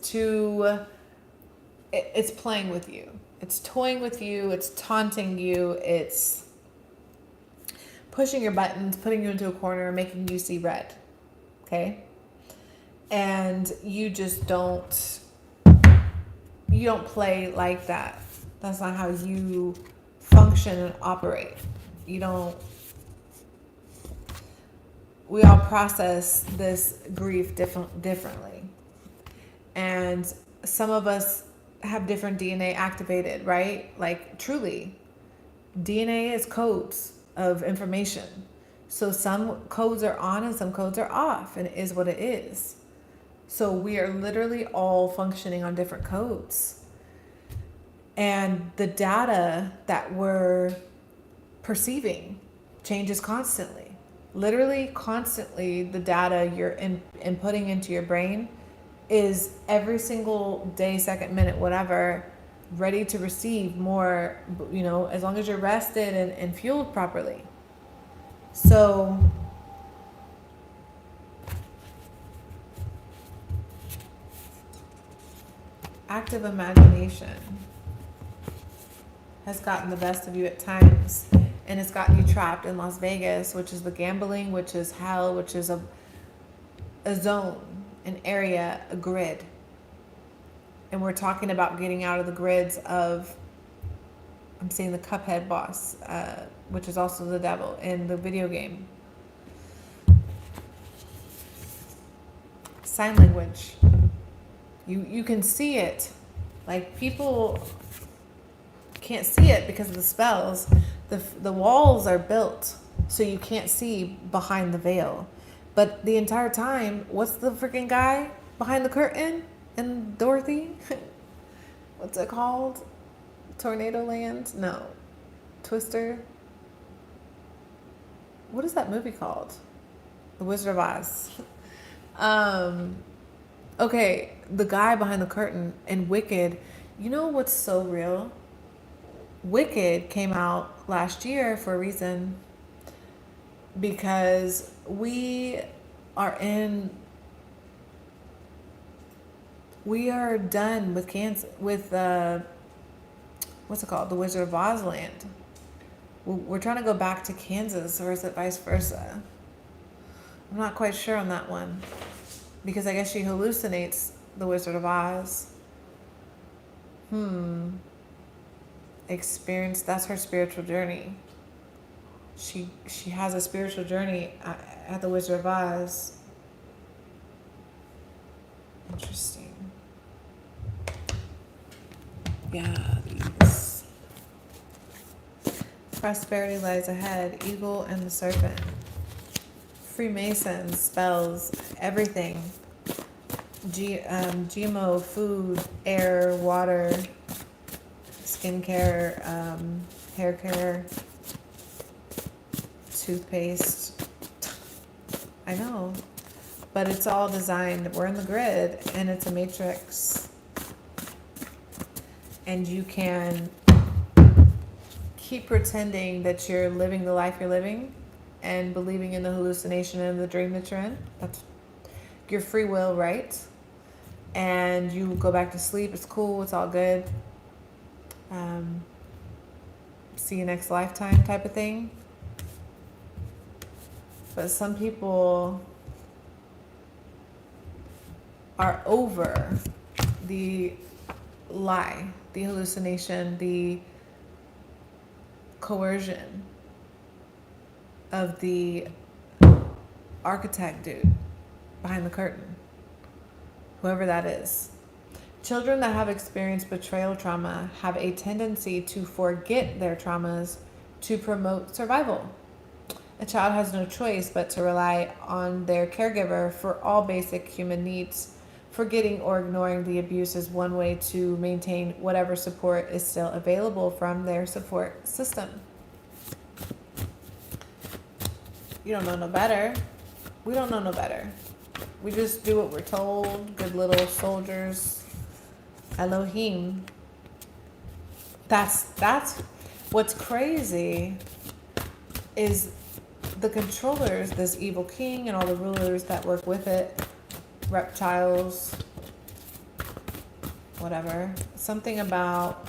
playing with you. It's toying with you. It's taunting you. It's pushing your buttons, putting you into a corner, making you see red. Okay? And you just don't play like that. That's not how you function and operate. We all process this grief differently. And some of us have different DNA activated, right? Like, truly, DNA is codes of information. So some codes are on and some codes are off, and it is what it is. So we are literally all functioning on different codes. And the data that we're perceiving changes constantly. Literally, constantly, the data you're inputting into your brain is every single day, second, minute, whatever, ready to receive more, as long as you're rested and fueled properly. So active imagination has gotten the best of you at times. and it's gotten you trapped in Las Vegas, which is the gambling, which is hell, which is a zone, an area, a grid. And we're talking about getting out of the grids of, I'm seeing the Cuphead boss, which is also the devil in the video game. Sign language. You can see it. Like, people can't see it because of the spells. The walls are built so you can't see behind the veil. But the entire time, what's the freaking guy behind the curtain in Dorothy? What's it called? Tornado Land? No. Twister? What is that movie called? The Wizard of Oz. Okay, the guy behind the curtain in Wicked, you know what's so real? Wicked came out last year for a reason, because we are done with what's it called? The Wizard of Oz land. We're trying to go back to Kansas, or is it vice versa? I'm not quite sure on that one, because I guess she hallucinates the Wizard of Oz. Experience, that's her spiritual journey. She has a spiritual journey at the Wizard of Oz. Interesting. Yeah, these. Prosperity lies ahead. Eagle and the serpent. Freemasons, spells, everything. GMO, food, air, water, skincare, hair care, toothpaste. I know, but it's all designed. We're in the grid, and it's a matrix. And you can keep pretending that you're living the life you're living and believing in the hallucination and the dream that you're in. That's your free will, right? And you go back to sleep. It's cool. It's all good. See you next lifetime type of thing. But some people are over the lie, the hallucination, the coercion of the architect dude behind the curtain, whoever that is. Children that have experienced betrayal trauma have a tendency to forget their traumas to promote survival. A child has no choice but to rely on their caregiver for all basic human needs. Forgetting or ignoring the abuse is one way to maintain whatever support is still available from their support system. You don't know no better. We don't know no better. We just do what we're told. Good little soldiers. Elohim. That's what's crazy is the controllers, this evil king and all the rulers that work with it, reptiles, whatever. Something about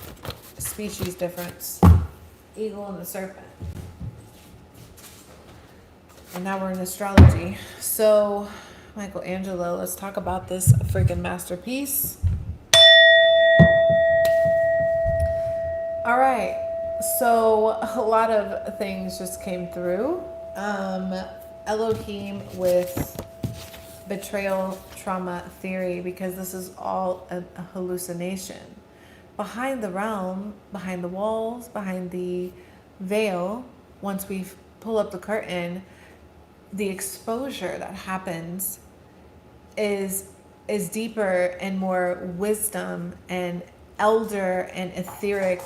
species difference. Eagle and the serpent. And now we're in astrology. So, Michelangelo, let's talk about this freaking masterpiece. All right. So, a lot of things just came through. Elohim with betrayal trauma theory, because this is all a hallucination. Behind the realm, behind the walls, behind the veil, once we pull up the curtain, the exposure that happens is deeper and more wisdom and elder and etheric,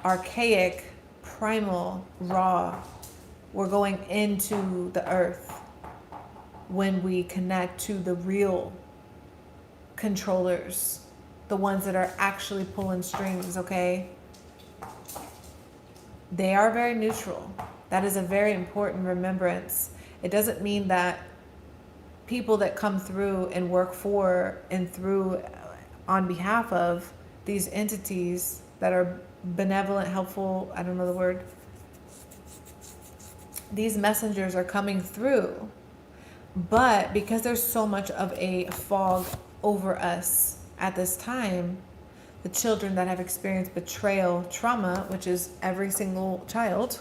archaic, primal, raw. We're going into the earth when we connect to the real controllers, the ones that are actually pulling strings, okay? They are very neutral. That is a very important remembrance. It doesn't mean that people that come through and work for and through on behalf of these entities that are benevolent, helpful, I don't know the word, these messengers are coming through. But because there's so much of a fog over us at this time, the children that have experienced betrayal trauma, which is every single child,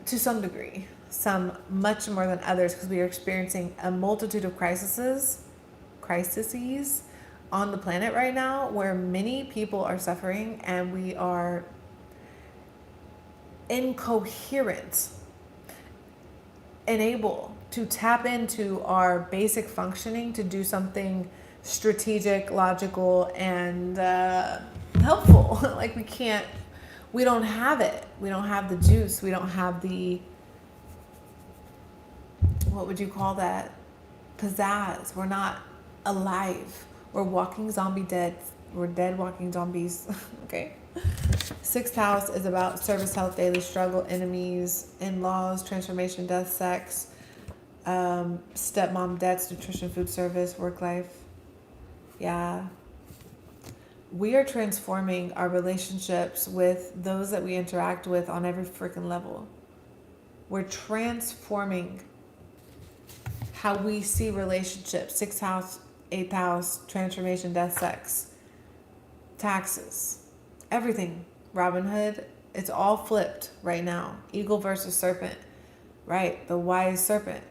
to some degree, some much more than others, because we are experiencing a multitude of crises on the planet right now, where many people are suffering and we are incoherent, unable to tap into our basic functioning to do something strategic, logical, and helpful. Like we don't have it. We don't have the juice. We don't have the, what would you call that? Pizzazz. We're not alive. We're walking zombie dead. We're dead walking zombies. Okay. Sixth house is about service, health, daily struggle, enemies, in-laws, transformation, death, sex, stepmom, debts, nutrition, food service, work life. Yeah. We are transforming our relationships with those that we interact with on every freaking level. We're transforming how we see relationships. Sixth house, eighth house, transformation, death, sex, taxes, everything. Robin Hood, it's all flipped right now. Eagle versus serpent, right? The wise serpent.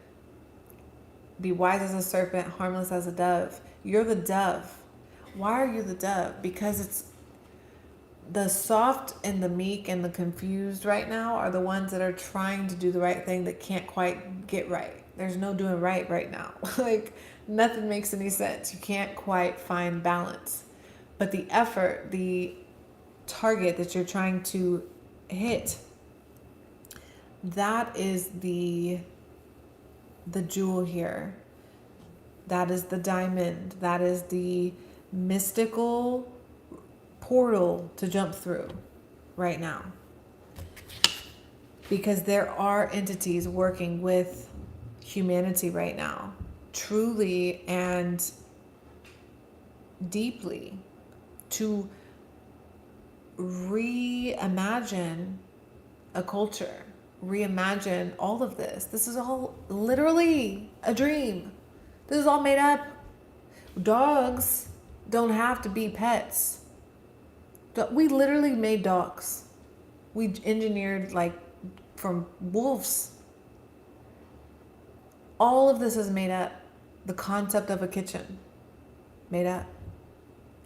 Be wise as a serpent, harmless as a dove. You're the dove. Why are you the dove? Because it's the soft and the meek and the confused right now are the ones that are trying to do the right thing that can't quite get right. There's no doing right now. Like nothing makes any sense. You can't quite find balance. But the effort, the target that you're trying to hit, that is the jewel here. That is the diamond. That is the mystical portal to jump through right now. Because there are entities working with humanity right now, truly and deeply, to reimagine a culture, reimagine all of this. This is all literally a dream. This is all made up. Dogs don't have to be pets. We literally made dogs. We engineered like from wolves. All of this is made up. The concept of a kitchen, made up.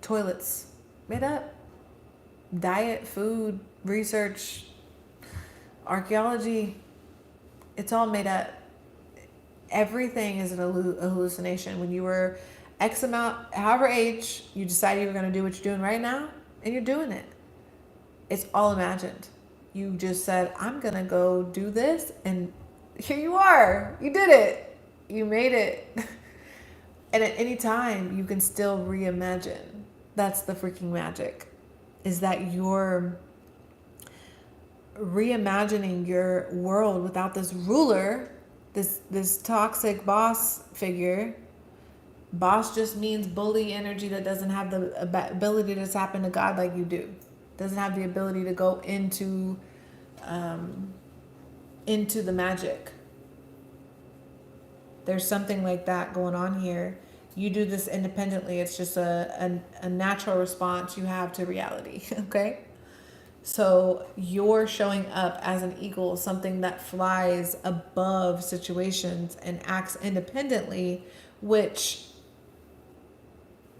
Toilets, made up. Diet, food, research, archaeology, it's all made up. Everything is a hallucination. When you were X amount, however age, you decided you were going to do what you're doing right now, and you're doing it. It's all imagined. You just said, I'm going to go do this, and here you are. You did it. You made it. And at any time, you can still reimagine. That's the freaking magic, is that you're reimagining your world without this ruler, this toxic boss figure. Boss just means bully energy that doesn't have the ability to tap into God like you do. Doesn't have the ability to go into the magic. There's something like that going on here. You do this independently. It's just a natural response you have to reality, okay? So you're showing up as an eagle, something that flies above situations and acts independently, which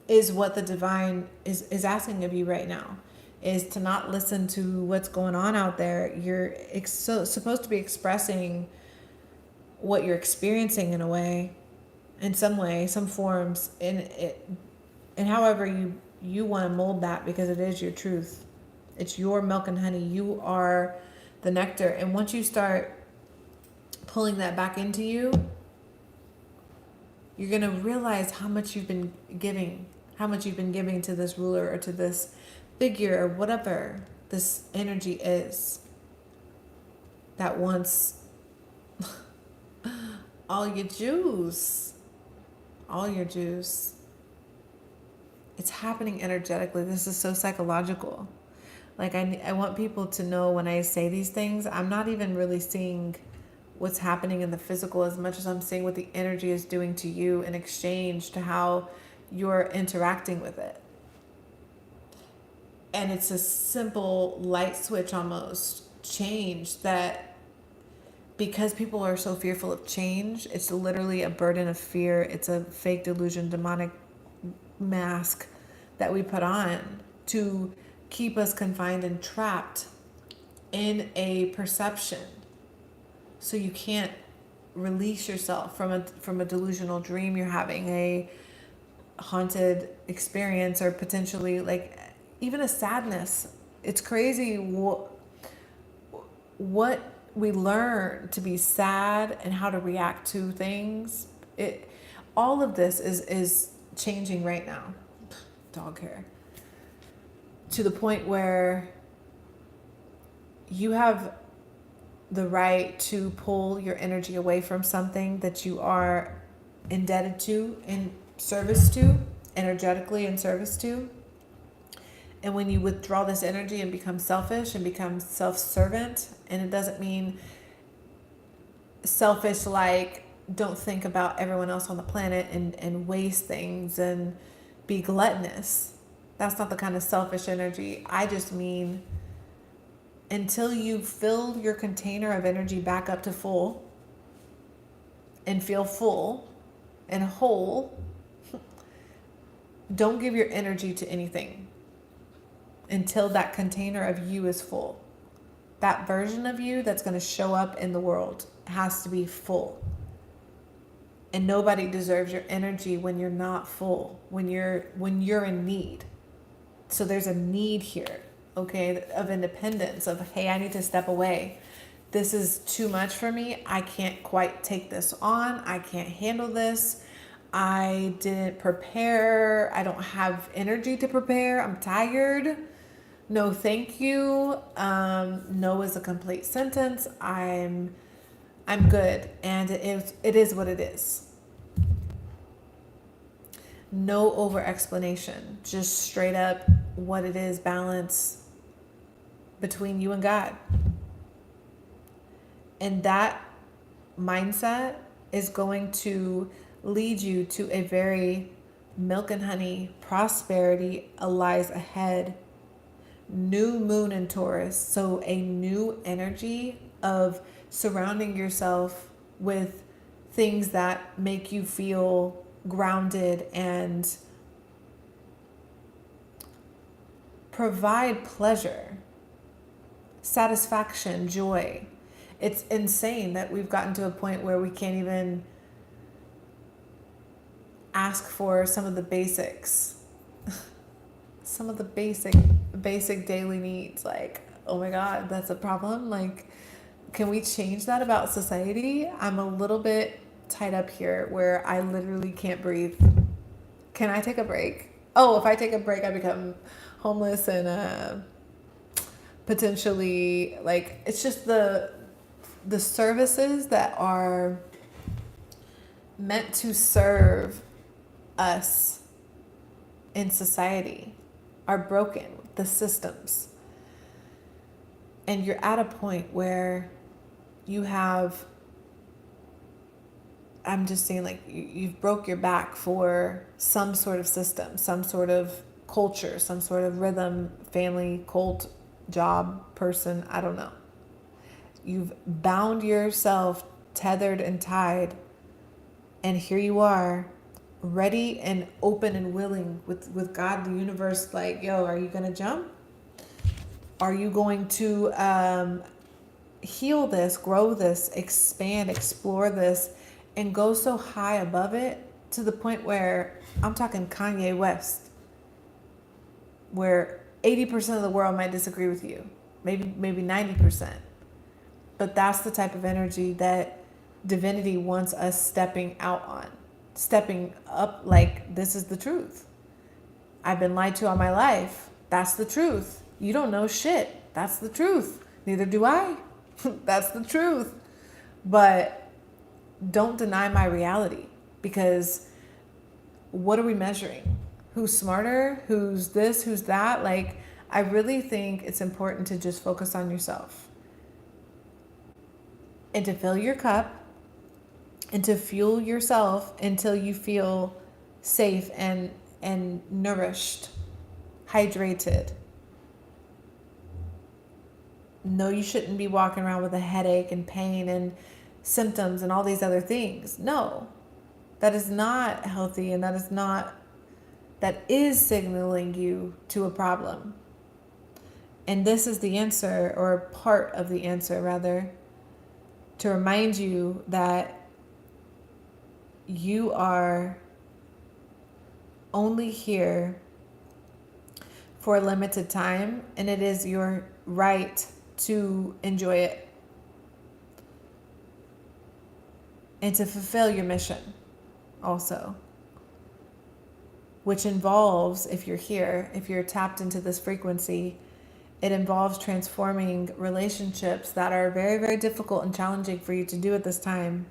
is what the divine is asking of you right now, is to not listen to what's going on out there. You're supposed to be expressing what you're experiencing in a way, in some way, some forms, and however you want to mold that, because it is your truth. It's your milk and honey. You are the nectar. And once you start pulling that back into you, you're going to realize how much you've been giving to this ruler or to this figure or whatever this energy is that wants all your juice. It's happening energetically. This is so psychological. Like, I want people to know when I say these things, I'm not even really seeing what's happening in the physical as much as I'm seeing what the energy is doing to you in exchange to how you're interacting with it. And it's a simple light switch almost change that, because people are so fearful of change, it's literally a burden of fear. It's a fake delusion, demonic mask that we put on to keep us confined and trapped in a perception. So you can't release yourself from a delusional dream you're having, a haunted experience, or potentially like even a sadness. It's crazy what we learn to be sad and how to react to things. All of this is changing right now. Dog hair. To the point where you have the right to pull your energy away from something that you are indebted to, in service to, energetically in service to. And when you withdraw this energy and become selfish and become self-servant, and it doesn't mean selfish like don't think about everyone else on the planet and waste things and be gluttonous. That's not the kind of selfish energy. I just mean until you fill your container of energy back up to full and feel full and whole, don't give your energy to anything until that container of you is full. That version of you that's going to show up in the world has to be full. And nobody deserves your energy when you're not full, when you're in need. So there's a need here, okay, of independence, of, hey, I need to step away. This is too much for me. I can't quite take this on. I can't handle this. I didn't prepare. I don't have energy to prepare. I'm tired. No, thank you. No is a complete sentence. I'm good. And it is what it is. No over explanation, just straight up what it is, balance between you and God. And that mindset is going to lead you to a very milk and honey prosperity lies ahead. New moon in Taurus, so a new energy of surrounding yourself with things that make you feel grounded and provide pleasure, satisfaction, joy. It's insane that we've gotten to a point where we can't even ask for some of the basics. Some of the basic daily needs. Like, oh my God, that's a problem. Like, can we change that about society? I'm a little bit tied up here where I literally can't breathe. Can I take a break? Oh, if I take a break, I become homeless and potentially, like, it's just the services that are meant to serve us in society are broken, the systems. And you're at a point where you have, I'm just saying, like, you've broke your back for some sort of system, some sort of culture, some sort of rhythm, family, cult, job, person, I don't know. You've bound yourself, tethered and tied, and here you are, ready and open and willing with God, the universe, like, yo, are you gonna jump? Are you going to heal this, grow this, expand, explore this, and go so high above it to the point where I'm talking Kanye West, where 80% of the world might disagree with you, maybe 90%. But that's the type of energy that divinity wants us stepping out on, stepping up, like, this is the truth. I've been lied to all my life. That's the truth. You don't know shit. That's the truth. Neither do I. That's the truth. But don't deny my reality, because what are we measuring? Who's smarter? Who's this? Who's that? Like, I really think it's important to just focus on yourself and to fill your cup and to fuel yourself until you feel safe and nourished, hydrated. No, you shouldn't be walking around with a headache and pain and symptoms and all these other things. No, that is not healthy, and that is signaling you to a problem. And this is the answer, or part of the answer rather, to remind you that you are only here for a limited time, and it is your right to enjoy it and to fulfill your mission also, which involves, if you're here, if you're tapped into this frequency, it involves transforming relationships that are very, very difficult and challenging for you to do at this time,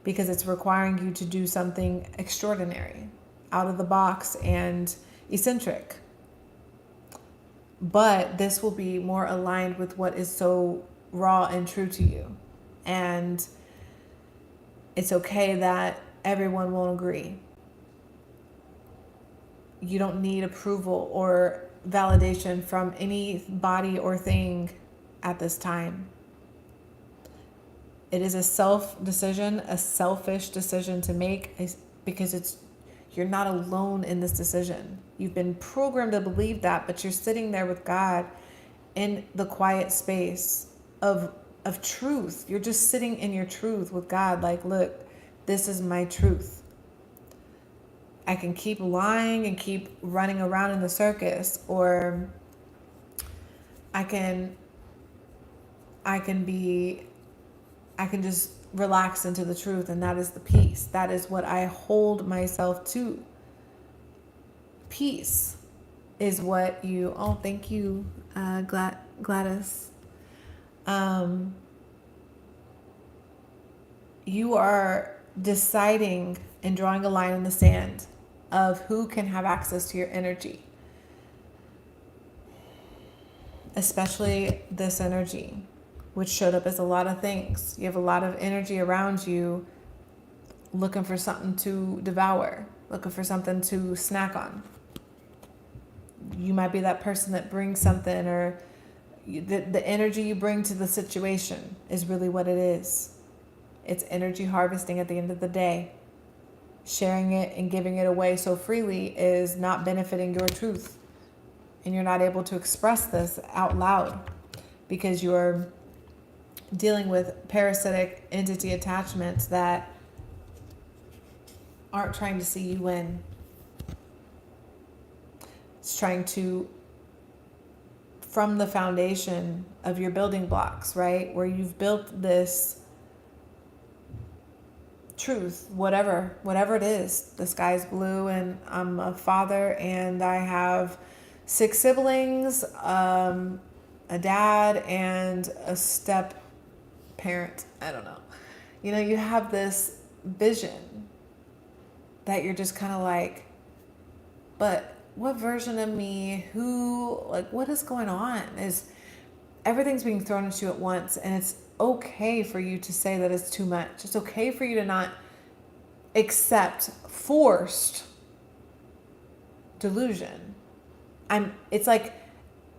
because it's requiring you to do something extraordinary, out of the box and eccentric. But this will be more aligned with what is so raw and true to you. And it's okay that everyone won't agree. You don't need approval or validation from any body or thing at this time. It is a self-decision, a selfish decision to make, because you're not alone in this decision. You've been programmed to believe that, but you're sitting there with God in the quiet space of truth. You're just sitting in your truth with God, like, look, this is my truth. I can keep lying and keep running around in the circus, or I can just relax into the truth, and that is the peace. That is what I hold myself to. Peace is what you, oh, thank you, Gladys. You are deciding and drawing a line in the sand of who can have access to your energy, especially this energy, which showed up as a lot of things. You have a lot of energy around you looking for something to devour, looking for something to snack on. You might be that person that brings something, or the energy you bring to the situation is really what it is. It's energy harvesting at the end of the day. Sharing it and giving it away so freely is not benefiting your truth. And you're not able to express this out loud because you're dealing with parasitic entity attachments that aren't trying to see you win. It's trying to, from the foundation of your building blocks, right? Where you've built this truth, whatever it is. The sky's blue, and I'm a father, and I have 6 siblings, a dad, and a step parent. I don't know. You know, you have this vision that you're just kind of like, but what version of me, who, like, what is going on? Is everything's being thrown at you at once, and it's okay for you to say that it's too much. It's okay for you to not accept forced delusion. It's like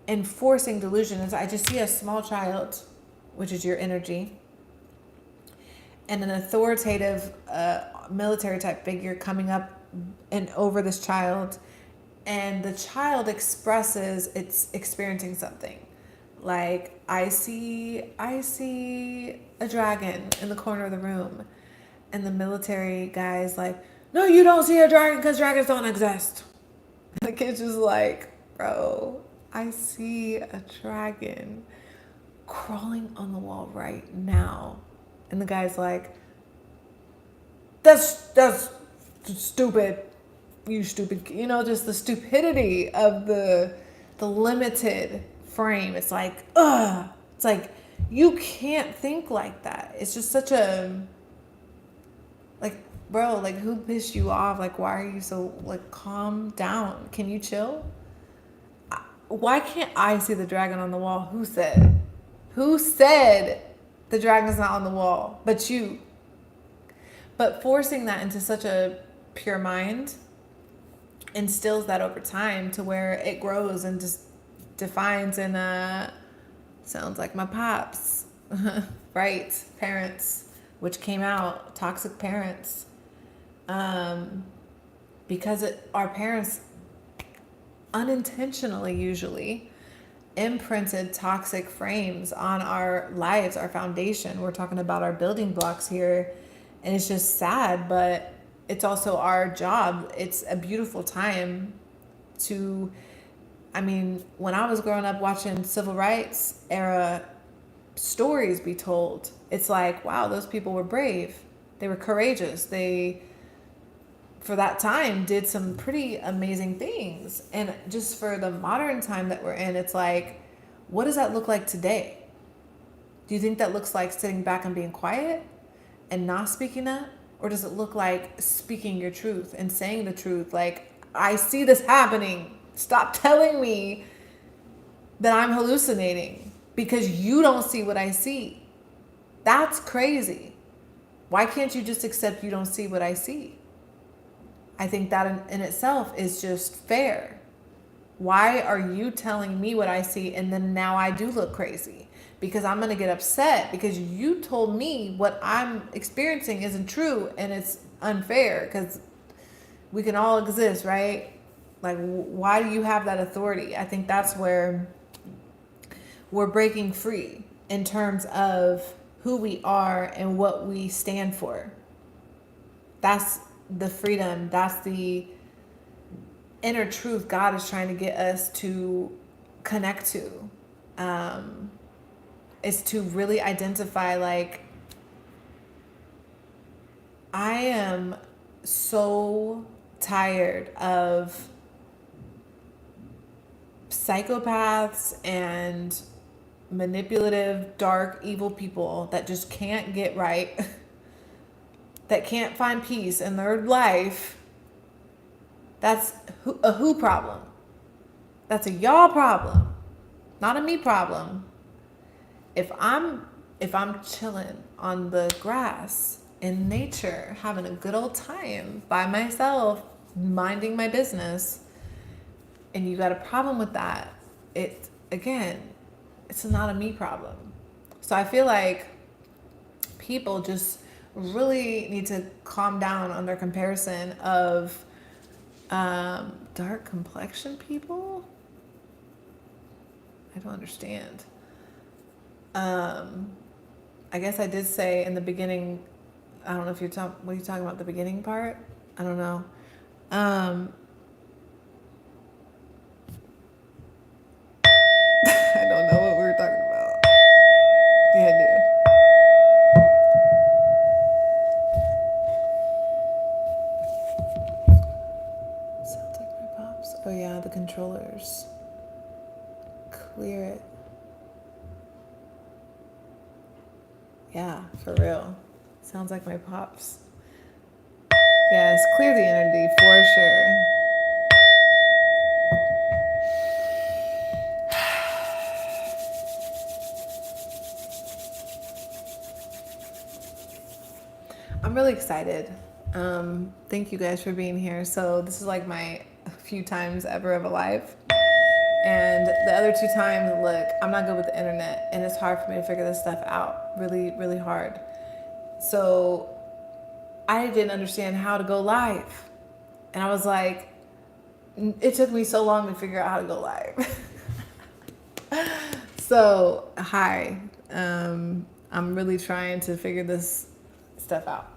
enforcing delusion. I just see a small child, which is your energy, and an authoritative military type figure coming up and over this child, and the child expresses it's experiencing something. Like, I see a dragon in the corner of the room. And the military guy's like, no, you don't see a dragon because dragons don't exist. The kid's just like, bro, I see a dragon crawling on the wall right now. And the guy's like, that's stupid. You stupid. You know, just the stupidity of the limited frame. It's like, ugh. It's like, you can't think like that. It's just such a, like, bro, like, who pissed you off? Like, why are you so, like, calm down? Can you chill? why can't I see the dragon on the wall? Who said? Who said the dragon's not on the wall? But you. But forcing that into such a pure mind instills that over time to where it grows and just defines and sounds like my pops. Right? Parents, which came out, toxic parents. Because our parents unintentionally usually imprinted toxic frames on our lives, our foundation. We're talking about our building blocks here, and it's just sad, but it's also our job. It's a beautiful time to, I mean, when I was growing up watching civil rights era stories be told, it's like, wow, those people were brave. They were courageous. They, for that time, did some pretty amazing things. And just for the modern time that we're in, it's like, what does that look like today? Do you think that looks like sitting back and being quiet and not speaking up? Or does it look like speaking your truth and saying the truth? Like, I see this happening. Stop telling me that I'm hallucinating because you don't see what I see. That's crazy. Why can't you just accept you don't see what I see? I think that in itself is just fair. Why are you telling me what I see and then now I do look crazy? Because I'm going to get upset because you told me what I'm experiencing isn't true and it's unfair because we can all exist, right? Like, why do you have that authority? I think that's where we're breaking free in terms of who we are and what we stand for. That's the freedom. That's the inner truth God is trying to get us to connect to. Is to really identify, like, I am so tired of psychopaths and manipulative, dark, evil people that just can't get right, that can't find peace in their life. That's a who problem. That's a y'all problem, not a me problem. If I'm chilling on the grass in nature, having a good old time by myself, minding my business, and you got a problem with that, it's not a me problem. So I feel like people just really need to calm down on their comparison of dark complexion people. I don't understand. I guess I did say in the beginning, I don't know if what are you talking about, the beginning part? I don't know. I don't know what we were talking about. Yeah, I do. Sounds like my pops. Oh yeah, the controllers. Clear it. Yeah, for real. Sounds like my pops. Yes, clear the energy for sure. I'm really excited. Thank you guys for being here. So this is like my few times ever of a live. And the other two times, look, I'm not good with the internet and it's hard for me to figure this stuff out. Really, really hard. So I didn't understand how to go live. And I was like, it took me so long to figure out how to go live. So, hi. I'm really trying to figure this stuff out.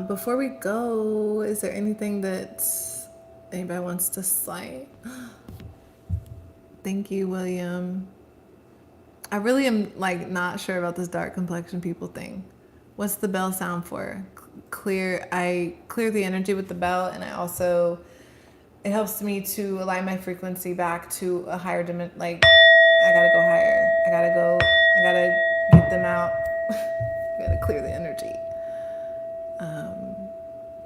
Before we go, is there anything that anybody wants to say? Thank you, William. I really am like not sure about this dark complexion people thing. What's the bell sound for? I clear the energy with the bell, and it helps me to align my frequency back to a higher dimension. Like, I gotta go higher. I gotta get them out. I gotta clear the energy.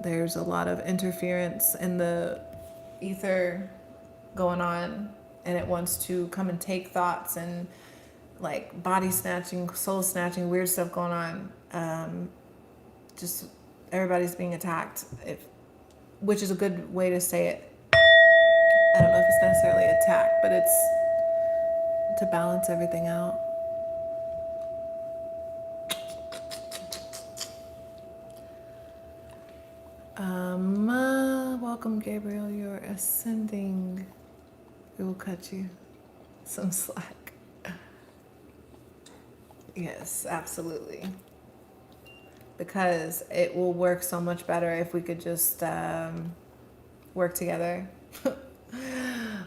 There's a lot of interference in the ether going on, and it wants to come and take thoughts and like body snatching, soul snatching, weird stuff going on. Just everybody's being attacked, which is a good way to say it. I don't know if it's necessarily attack, but it's to balance everything out. Welcome, Gabriel. You're ascending. We will cut you some slack. Yes, absolutely. Because it will work so much better if we could just work together.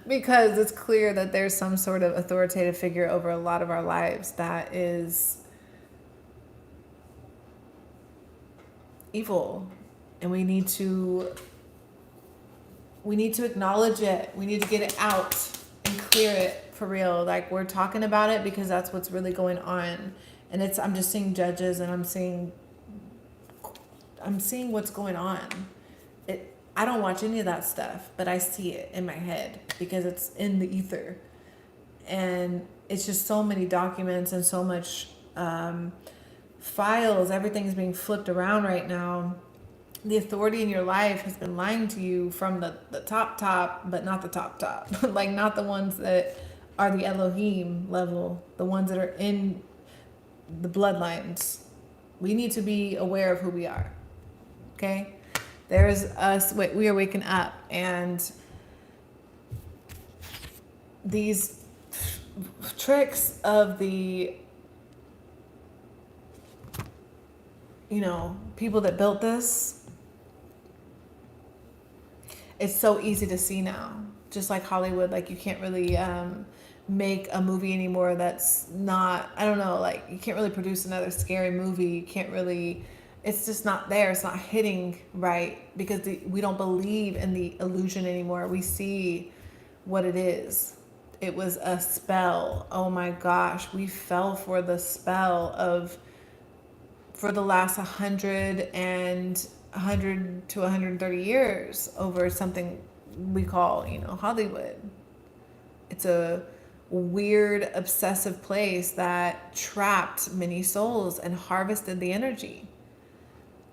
Because it's clear that there's some sort of authoritative figure over a lot of our lives that is evil, and we need to acknowledge it. We need to get it out and clear it for real. Like, we're talking about it because that's what's really going on. And I'm just seeing judges, and I'm seeing what's going on. I don't watch any of that stuff, but I see it in my head because it's in the ether. And it's just so many documents and so much files. Everything's being flipped around right now. The authority in your life has been lying to you from the top, but not the top. Like, not the ones that are the Elohim level, the ones that are in the bloodlines. We need to be aware of who we are. Okay? There's us, we are waking up, and these tricks of the, people that built this, it's so easy to see now. Just like Hollywood, like, you can't really make a movie anymore that's not, I don't know, like, you can't really produce another scary movie. You can't really, it's just not there. It's not hitting right because we don't believe in the illusion anymore. We see what it is. It was a spell. Oh my gosh. We fell for the spell for the last 100 to 130 years over something we call, Hollywood. It's a weird, obsessive place that trapped many souls and harvested the energy.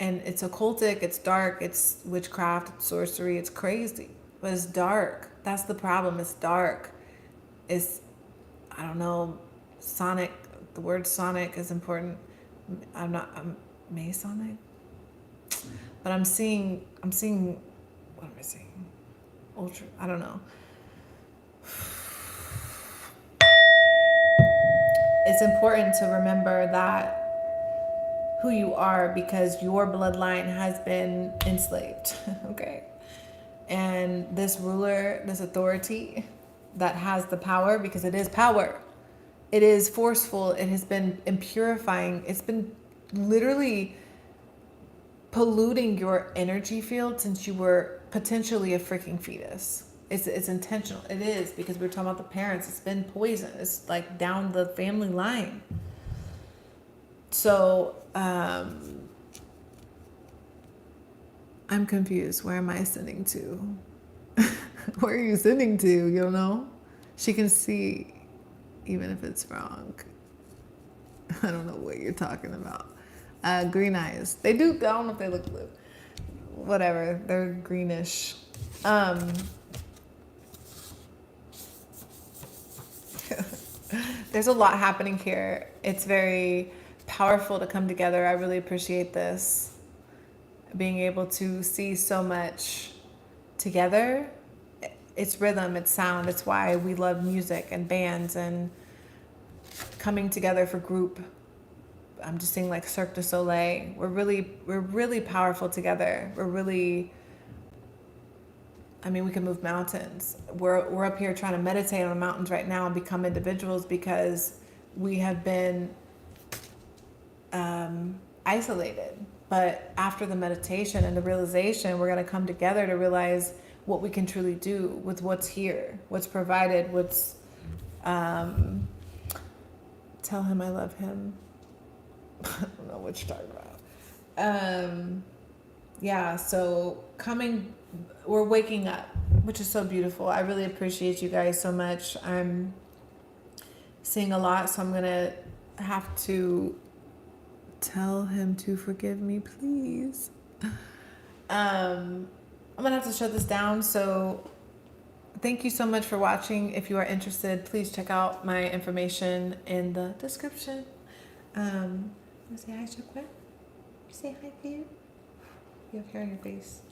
And it's occultic, it's dark, it's witchcraft, it's sorcery, it's crazy. But it's dark. That's the problem. It's dark. It's, I don't know, sonic. The word sonic is important. I'm Masonic. But I'm seeing, what am I seeing? Ultra, I don't know. It's important to remember that who you are, because your bloodline has been enslaved, okay? And this ruler, this authority that has the power, because it is power, it is forceful, it has been impurifying, it's been literally polluting your energy field since you were potentially a freaking fetus. It's intentional. It is, because we're talking about the parents. It's been poison. It's like down the family line. So I'm confused. Where am I sending to? Where are you sending to? You don't know? She can see even if it's wrong. I don't know what you're talking about. Green eyes. They do. I don't know if they look blue. Whatever. They're greenish. There's a lot happening here. It's very powerful to come together. I really appreciate this. Being able to see so much together. It's rhythm, it's sound. It's why we love music and bands and coming together for group. I'm just seeing like Cirque du Soleil. We're really powerful together. We can move mountains. We're up here trying to meditate on the mountains right now and become individuals because we have been isolated. But after the meditation and the realization, we're going to come together to realize what we can truly do with what's here, what's provided, what's... Tell him I love him. I don't know what you're talking about. yeah, so we're waking up, which is so beautiful. I really appreciate you guys so much. I'm seeing a lot, so I'm gonna have to tell him to forgive me, please. I'm gonna have to shut this down. So thank you so much for watching. If you are interested, please check out my information in the description. Say hi, Shaquette. Say hi, babe. You have hair on your face.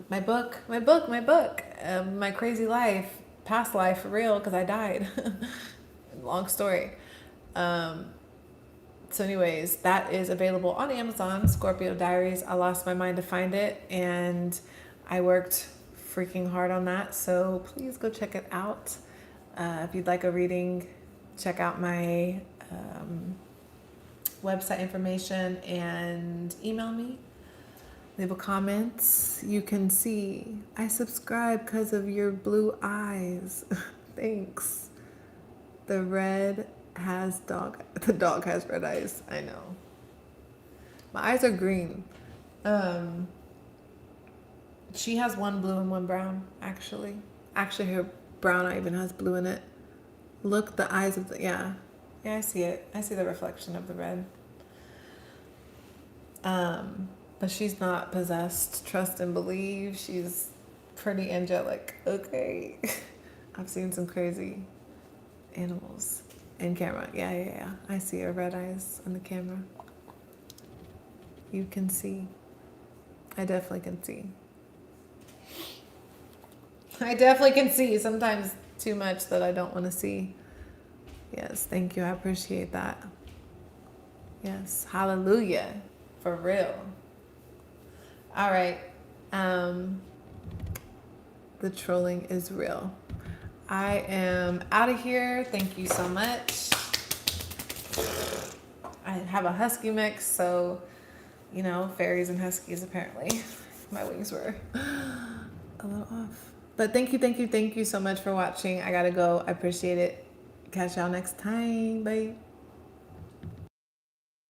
My book, my crazy life, past life for real, because I died. Long story. So anyways, that is available on Amazon, Scorpio Diaries. I lost my mind to find it, and I worked freaking hard on that. So please go check it out. If you'd like a reading, check out my website information and email me. Leave a comment. You can see I subscribe because of your blue eyes. Thanks. The dog has red eyes. I know. My eyes are green. She has one blue and one brown, actually. Actually, her brown eye even has blue in it. Look, the eyes of the, yeah. Yeah, I see it. I see the reflection of the red. But she's not possessed. Trust and believe. She's pretty angelic. Okay. I've seen some crazy animals in camera. Yeah. I see her red eyes on the camera. You can see. I definitely can see. I definitely can see. Sometimes too much that I don't want to see. Yes, thank you. I appreciate that. Yes, hallelujah. For real. All right. The trolling is real. I am out of here. Thank you so much. I have a husky mix, so, you know, fairies and huskies apparently. My wings were a little off. But thank you so much for watching. I gotta go. I appreciate it. Catch y'all next time. Bye.